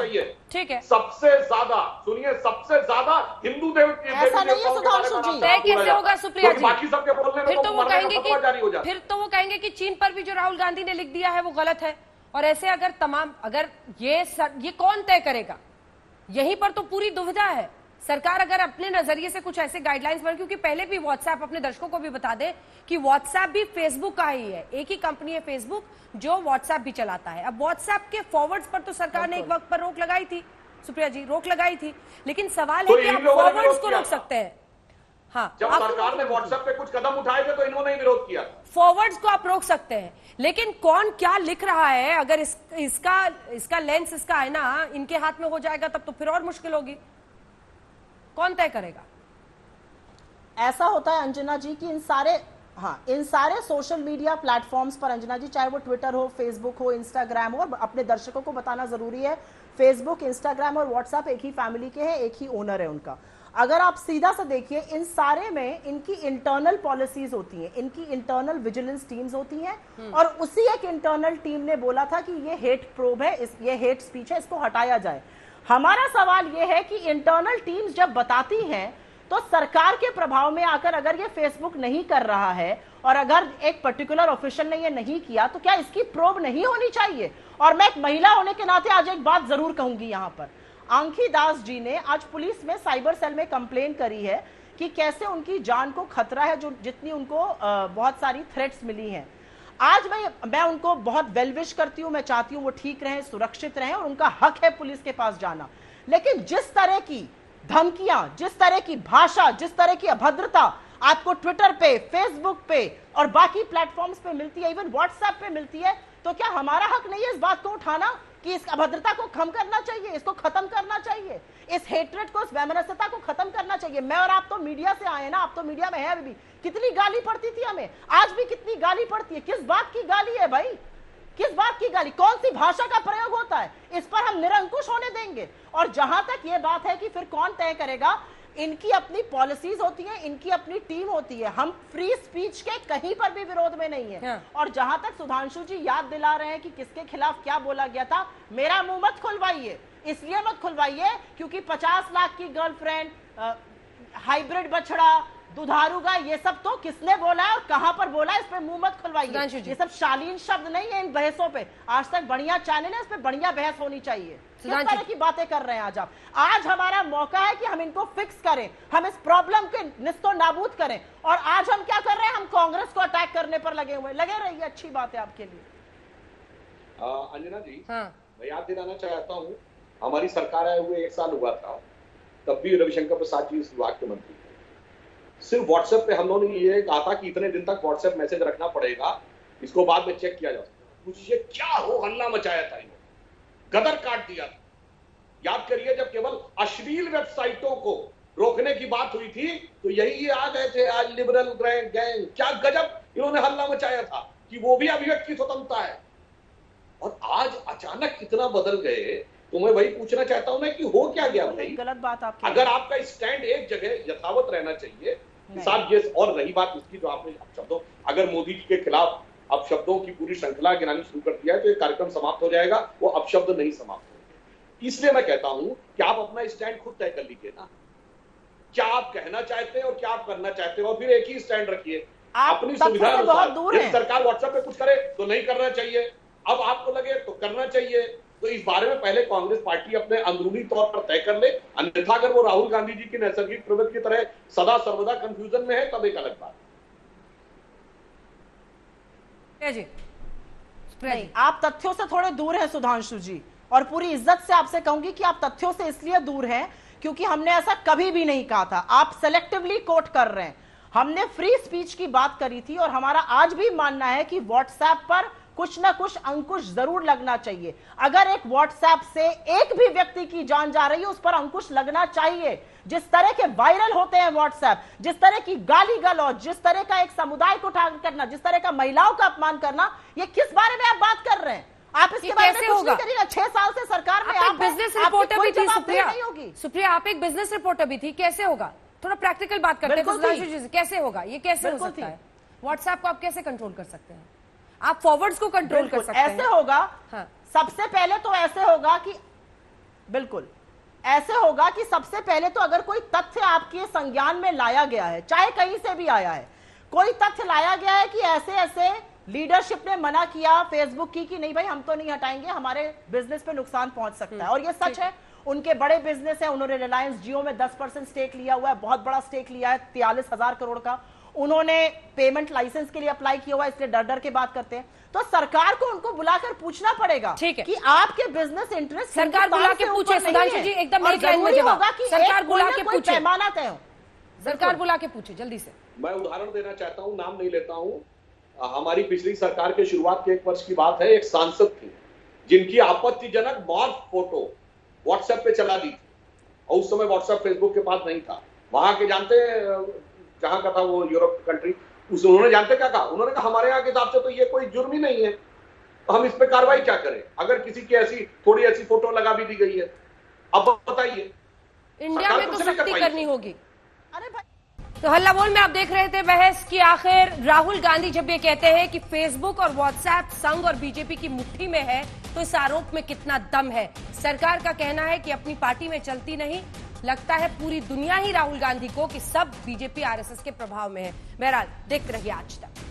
ठीक है। सबसे ज्यादा सुनिए, सबसे ज्यादा हिंदू ऐसा नहीं है सुधांशु जी, तय कैसे होगा सुप्रिया जी? बाकी सबके बोलने में फिर तो वो कहेंगे कि जारी हो जाता है। फिर तो वो कहेंगे कि चीन पर भी जो राहुल गांधी ने लिख दिया है वो गलत है, और ऐसे अगर तमाम, अगर ये कौन तय करेगा? यहीं पर तो पूरी दुविधा है। सरकार अगर अपने नजरिए से कुछ ऐसे गाइडलाइंस बने, क्योंकि पहले भी व्हाट्सएप, अपने दर्शकों को भी बता दें कि व्हाट्सएप भी फेसबुक का ही है, एक ही कंपनी है फेसबुक जो व्हाट्सएप भी चलाता है। अब व्हाट्सएप के फॉरवर्ड्स पर तो सरकार ने एक वक्त पर रोक लगाई थी, सुप्रिया जी, रोक लगाई थी, लेकिन सवाल है कि आप फॉरवर्ड्स को रोक सकते हैं। हाँ, जब सरकार ने व्हाट्सएप पे कुछ कदम उठाए थे तो इन्होंने विरोध किया। फॉरवर्ड्स को आप रोक सकते हैं, लेकिन कौन क्या लिख रहा है, अगर इसका लेंस, इसका है ना, इनके हाथ में हो जाएगा तब तो फिर और मुश्किल होगी। कौन तय करेगा? ऐसा होता है अंजना जी कि इन सारे सोशल मीडिया प्लेटफॉर्म्स पर अंजना जी, चाहे वो ट्विटर हो, फेसबुक हो, इंस्टाग्राम हो, और अपने दर्शकों को बताना जरूरी है, फेसबुक, इंस्टाग्राम और व्हाट्सएप एक ही फैमिली के हैं, एक ही ओनर है उनका। अगर आप सीधा सा देखिए, इन सारे में इनकी इंटरनल पॉलिसीज होती हैं, इनकी इंटरनल विजिलेंस टीम्स होती हैं, और उसी एक इंटरनल टीम ने बोला था कि ये हेट प्रोब है, ये हेट स्पीच है, इसको हटाया जाए। हमारा सवाल यह है कि इंटरनल टीम्स जब बताती हैं तो सरकार के प्रभाव में आकर अगर ये फेसबुक नहीं कर रहा है और अगर एक पर्टिकुलर ऑफिशियल ने ये नहीं किया, तो क्या इसकी प्रोब नहीं होनी चाहिए? और मैं एक महिला होने के नाते आज एक बात जरूर कहूंगी, यहां पर आंखी दास जी ने आज पुलिस में साइबर सेल में कंप्लेन करी है कि कैसे उनकी जान को खतरा है, जो जितनी उनको बहुत सारी थ्रेट्स मिली हैं। आज मैं उनको बहुत वेलविश करती हूं, मैं चाहती हूं वो ठीक रहें, सुरक्षित रहें, और उनका हक है पुलिस के पास जाना। लेकिन जिस तरह की धमकियां, जिस तरह की भाषा, जिस तरह की अभद्रता आपको ट्विटर पे, फेसबुक पे और बाकी प्लेटफॉर्म्स पे मिलती है, इवन व्हाट्सएप पे मिलती है, तो क्या हमारा हक नहीं है इस बात को उठाना कि इस अभद्रता को कम करना चाहिए, इसको खत्म करना चाहिए, इस हेट्रेड को, इस वैमनस्यता को खत्म करना चाहिए। मैं और आप तो मीडिया से आए ना, आप तो मीडिया में है अभी भी। कितनी गाली पड़ती थी हमें, आज भी कितनी गाली पड़ती है। किस बात की गाली है भाई, किस बात की गाली, कौन सी भाषा का प्रयोग होता है, इस पर हम निरंकुश होने देंगे। और जहां तक ये बात है कि फिर कौन तय करेगा, इनकी अपनी पॉलिसीज होती हैं, इनकी अपनी टीम होती है। हम फ्री स्पीच के कहीं पर भी विरोध में नहीं है। और जहां तक सुधांशु जी याद दिला रहे हैं कि किसके खिलाफ क्या बोला गया था, मेरा मुंह मत खुलवाइए। इसलिए मत खुलवाइए क्योंकि 50 लाख की गर्लफ्रेंड, हाइब्रिड बछड़ा, दुधारू गाय, ये सब तो किसने बोला है और कहां पर बोला है, इस पे मुंह मत खुलवाइए। ये सब शालीन शब्द नहीं है इन बहसों पे। आज तक बढ़िया चैनल है, इस पे बढ़िया बहस होनी चाहिए। किस तरह की बातें कर रहे हैं आज आप। आज हमारा मौका है कि हम इनको फिक्स करें, हम इस प्रॉब्लम के निस्तो नाबूद करें। और आज हम क्या कर रहे हैं, हम कांग्रेस को अटैक करने पर लगे हुए। लगे रहिए, अच्छी बात है आपके लिए। अंजना जी, मैं याद दिलाना चाहता हूँ, हमारी सरकार आए हुए 1 साल हुआ था, तब भी रविशंकर प्रसाद जी इस विभाग के मंत्री थे। सिर्फ व्हाट्सएप पे हम लोगों ने ये कहा था कि इतने दिन तक व्हाट्सएप मैसेज रखना पड़ेगा, इसको बाद में चेक किया जा सकता है। पूछिए क्या हो हल्ला मचाया था इन्होंने, गदर काट दिया था। याद करिए, जब केवल अश्लील वेबसाइटों को रोकने की बात हुई थी तो यही आ गए थे आज लिबरल गैंग। क्या गजब इन्होंने हल्ला मचाया था कि वो भी अभिव्यक्ति स्वतंत्रता है। और आज अचानक इतना बदल गए, तो मैं वही पूछना चाहता हूं ना कि हो क्या गया भाई। गलत बात आपकी। अगर आपका स्टैंड एक जगह यथावत रहना चाहिए साहब, ये और रही बात इसकी जो आपने शब्दों, अगर मोदी जी के खिलाफ अब शब्दों की पूरी श्रृंखला गिनानी शुरू कर दिया है तो ये कार्यक्रम समाप्त हो जाएगा, वो अपशब्द नहीं समाप्त होंगे। इसलिए मैं कहता हूं कि आप अपना स्टैंड खुद तय कर लीजिए ना, क्या आप कहना चाहते हैं और क्या आप करना चाहते हैं, और फिर एक ही स्टैंड रखिए अपनी सुविधा अनुसार। यदि सरकार व्हाट्सएप पे कुछ करे तो नहीं करना चाहिए, अब आपको लगे तो करना चाहिए। तो इस बारे में पहले कांग्रेस पार्टी अपने अंदरूनी तौर पर तय कर ले, अन्यथा अगर वो राहुल गांधी जी की नैसर्गिक प्रवृत्ति की तरह सदा सर्वदा कंफ्यूजन में है तब एक अलग बात है। नहीं, आप तथ्यों से थोड़े दूर हैं सुधांशु जी, और पूरी इज्जत से आपसे कहूंगी कि आप तथ्यों से इसलिए दूर हैं क्योंकि हमने ऐसा कभी भी नहीं कहा था। आप सेलेक्टिवली कोट कर रहे हैं। हमने फ्री स्पीच की बात करी थी और हमारा आज भी मानना है कि व्हाट्सएप पर कुछ ना कुछ अंकुश जरूर लगना चाहिए। अगर एक व्हाट्सएप से एक भी व्यक्ति की जान जा रही है, उस पर अंकुश लगना चाहिए। जिस तरह के वायरल होते हैं व्हाट्सएप, जिस तरह की गाली गलौज, जिस तरह का एक समुदाय को टारगेट करना, जिस तरह का महिलाओं का अपमान करना, ये किस बारे में आप बात कर रहे हैं? आप इसके बारे में कुछ नहीं करिएगा। 6 साल से सरकार में आप बिजनेस रिपोर्टर भी थी सुप्रिया, आप एक बिजनेस रिपोर्टर भी थी, कैसे होगा? थोड़ा प्रैक्टिकल बात करते हैं, कैसे होगा, ये कैसे हो सकता है? व्हाट्सएप को आप कैसे कंट्रोल कर सकते हैं? आप फॉरवर्ड्स को कंट्रोल कर सकते हैं। ऐसे होगा, सबसे पहले तो ऐसे होगा कि बिल्कुल ऐसे होगा कि सबसे पहले तो अगर कोई तथ्य आपके संज्ञान में लाया गया है, चाहे कहीं से भी आया है, कोई तथ्य लाया गया है कि ऐसे ऐसे लीडरशिप ने मना किया फेसबुक की कि नहीं भाई हम तो नहीं हटाएंगे, हमारे बिजनेस पे नुकसान पहुंच सकता है, और ये सच है। उनके बड़े बिजनेस है, उन्होंने रिलायंस जियो में 10% स्टेक लिया हुआ है, बहुत बड़ा स्टेक लिया है 43,000 करोड़ का। उन्होंने पेमेंट लाइसेंस के लिए अप्लाई किया हुआ है, इसलिए डर डर के बात करते हैं। तो सरकार को उनको बुलाकर पूछना पड़ेगा कि आपके बिजनेस इंटरेस्ट, सरकार बुला के पूछे सुधांशु जी, एकदम एक लाइन में जवाब, सरकार बुला के पूछे, पैमाना तय हो, सरकार बुला के पूछे जल्दी से। मैं उदाहरण देना चाहता हूं, नाम नहीं लेता हूं। हमारी पिछली सरकार के शुरुआत के 1 वर्ष की बात है, एक सांसद थी जिनकी आपत्तिजनक मॉर्फ फोटो व्हाट्सएप पे चला दी थी, और उस समय व्हाट्सएप फेसबुक के पास नहीं था। वहां के जानते जहां का था वो यूरोप कंट्री, उन्होंने जानते क्या कहा? उन्होंने कहा हमारे यहाँ के हिसाब से तो ये कोई जुर्म ही नहीं है, तो हम इस पे कार्रवाई क्या करें अगर किसी की ऐसी थोड़ी ऐसी फोटो लगा भी दी गई है। अब बताइए, इंडिया में तो सख्ती करनी होगी। अरे भाई, तो हल्ला बोल में आप देख रहे थे बहस की आखिर राहुल गांधी जब ये कहते हैं कि फेसबुक और व्हाट्सएप संघ और बीजेपी की मुट्ठी में है, तो इस आरोप में कितना दम है? सरकार का कहना है कि अपनी पार्टी में चलती नहीं, लगता है पूरी दुनिया ही राहुल गांधी को कि सब बीजेपी आरएसएस के प्रभाव में है। बहरहाल देखते रहिए आज तक।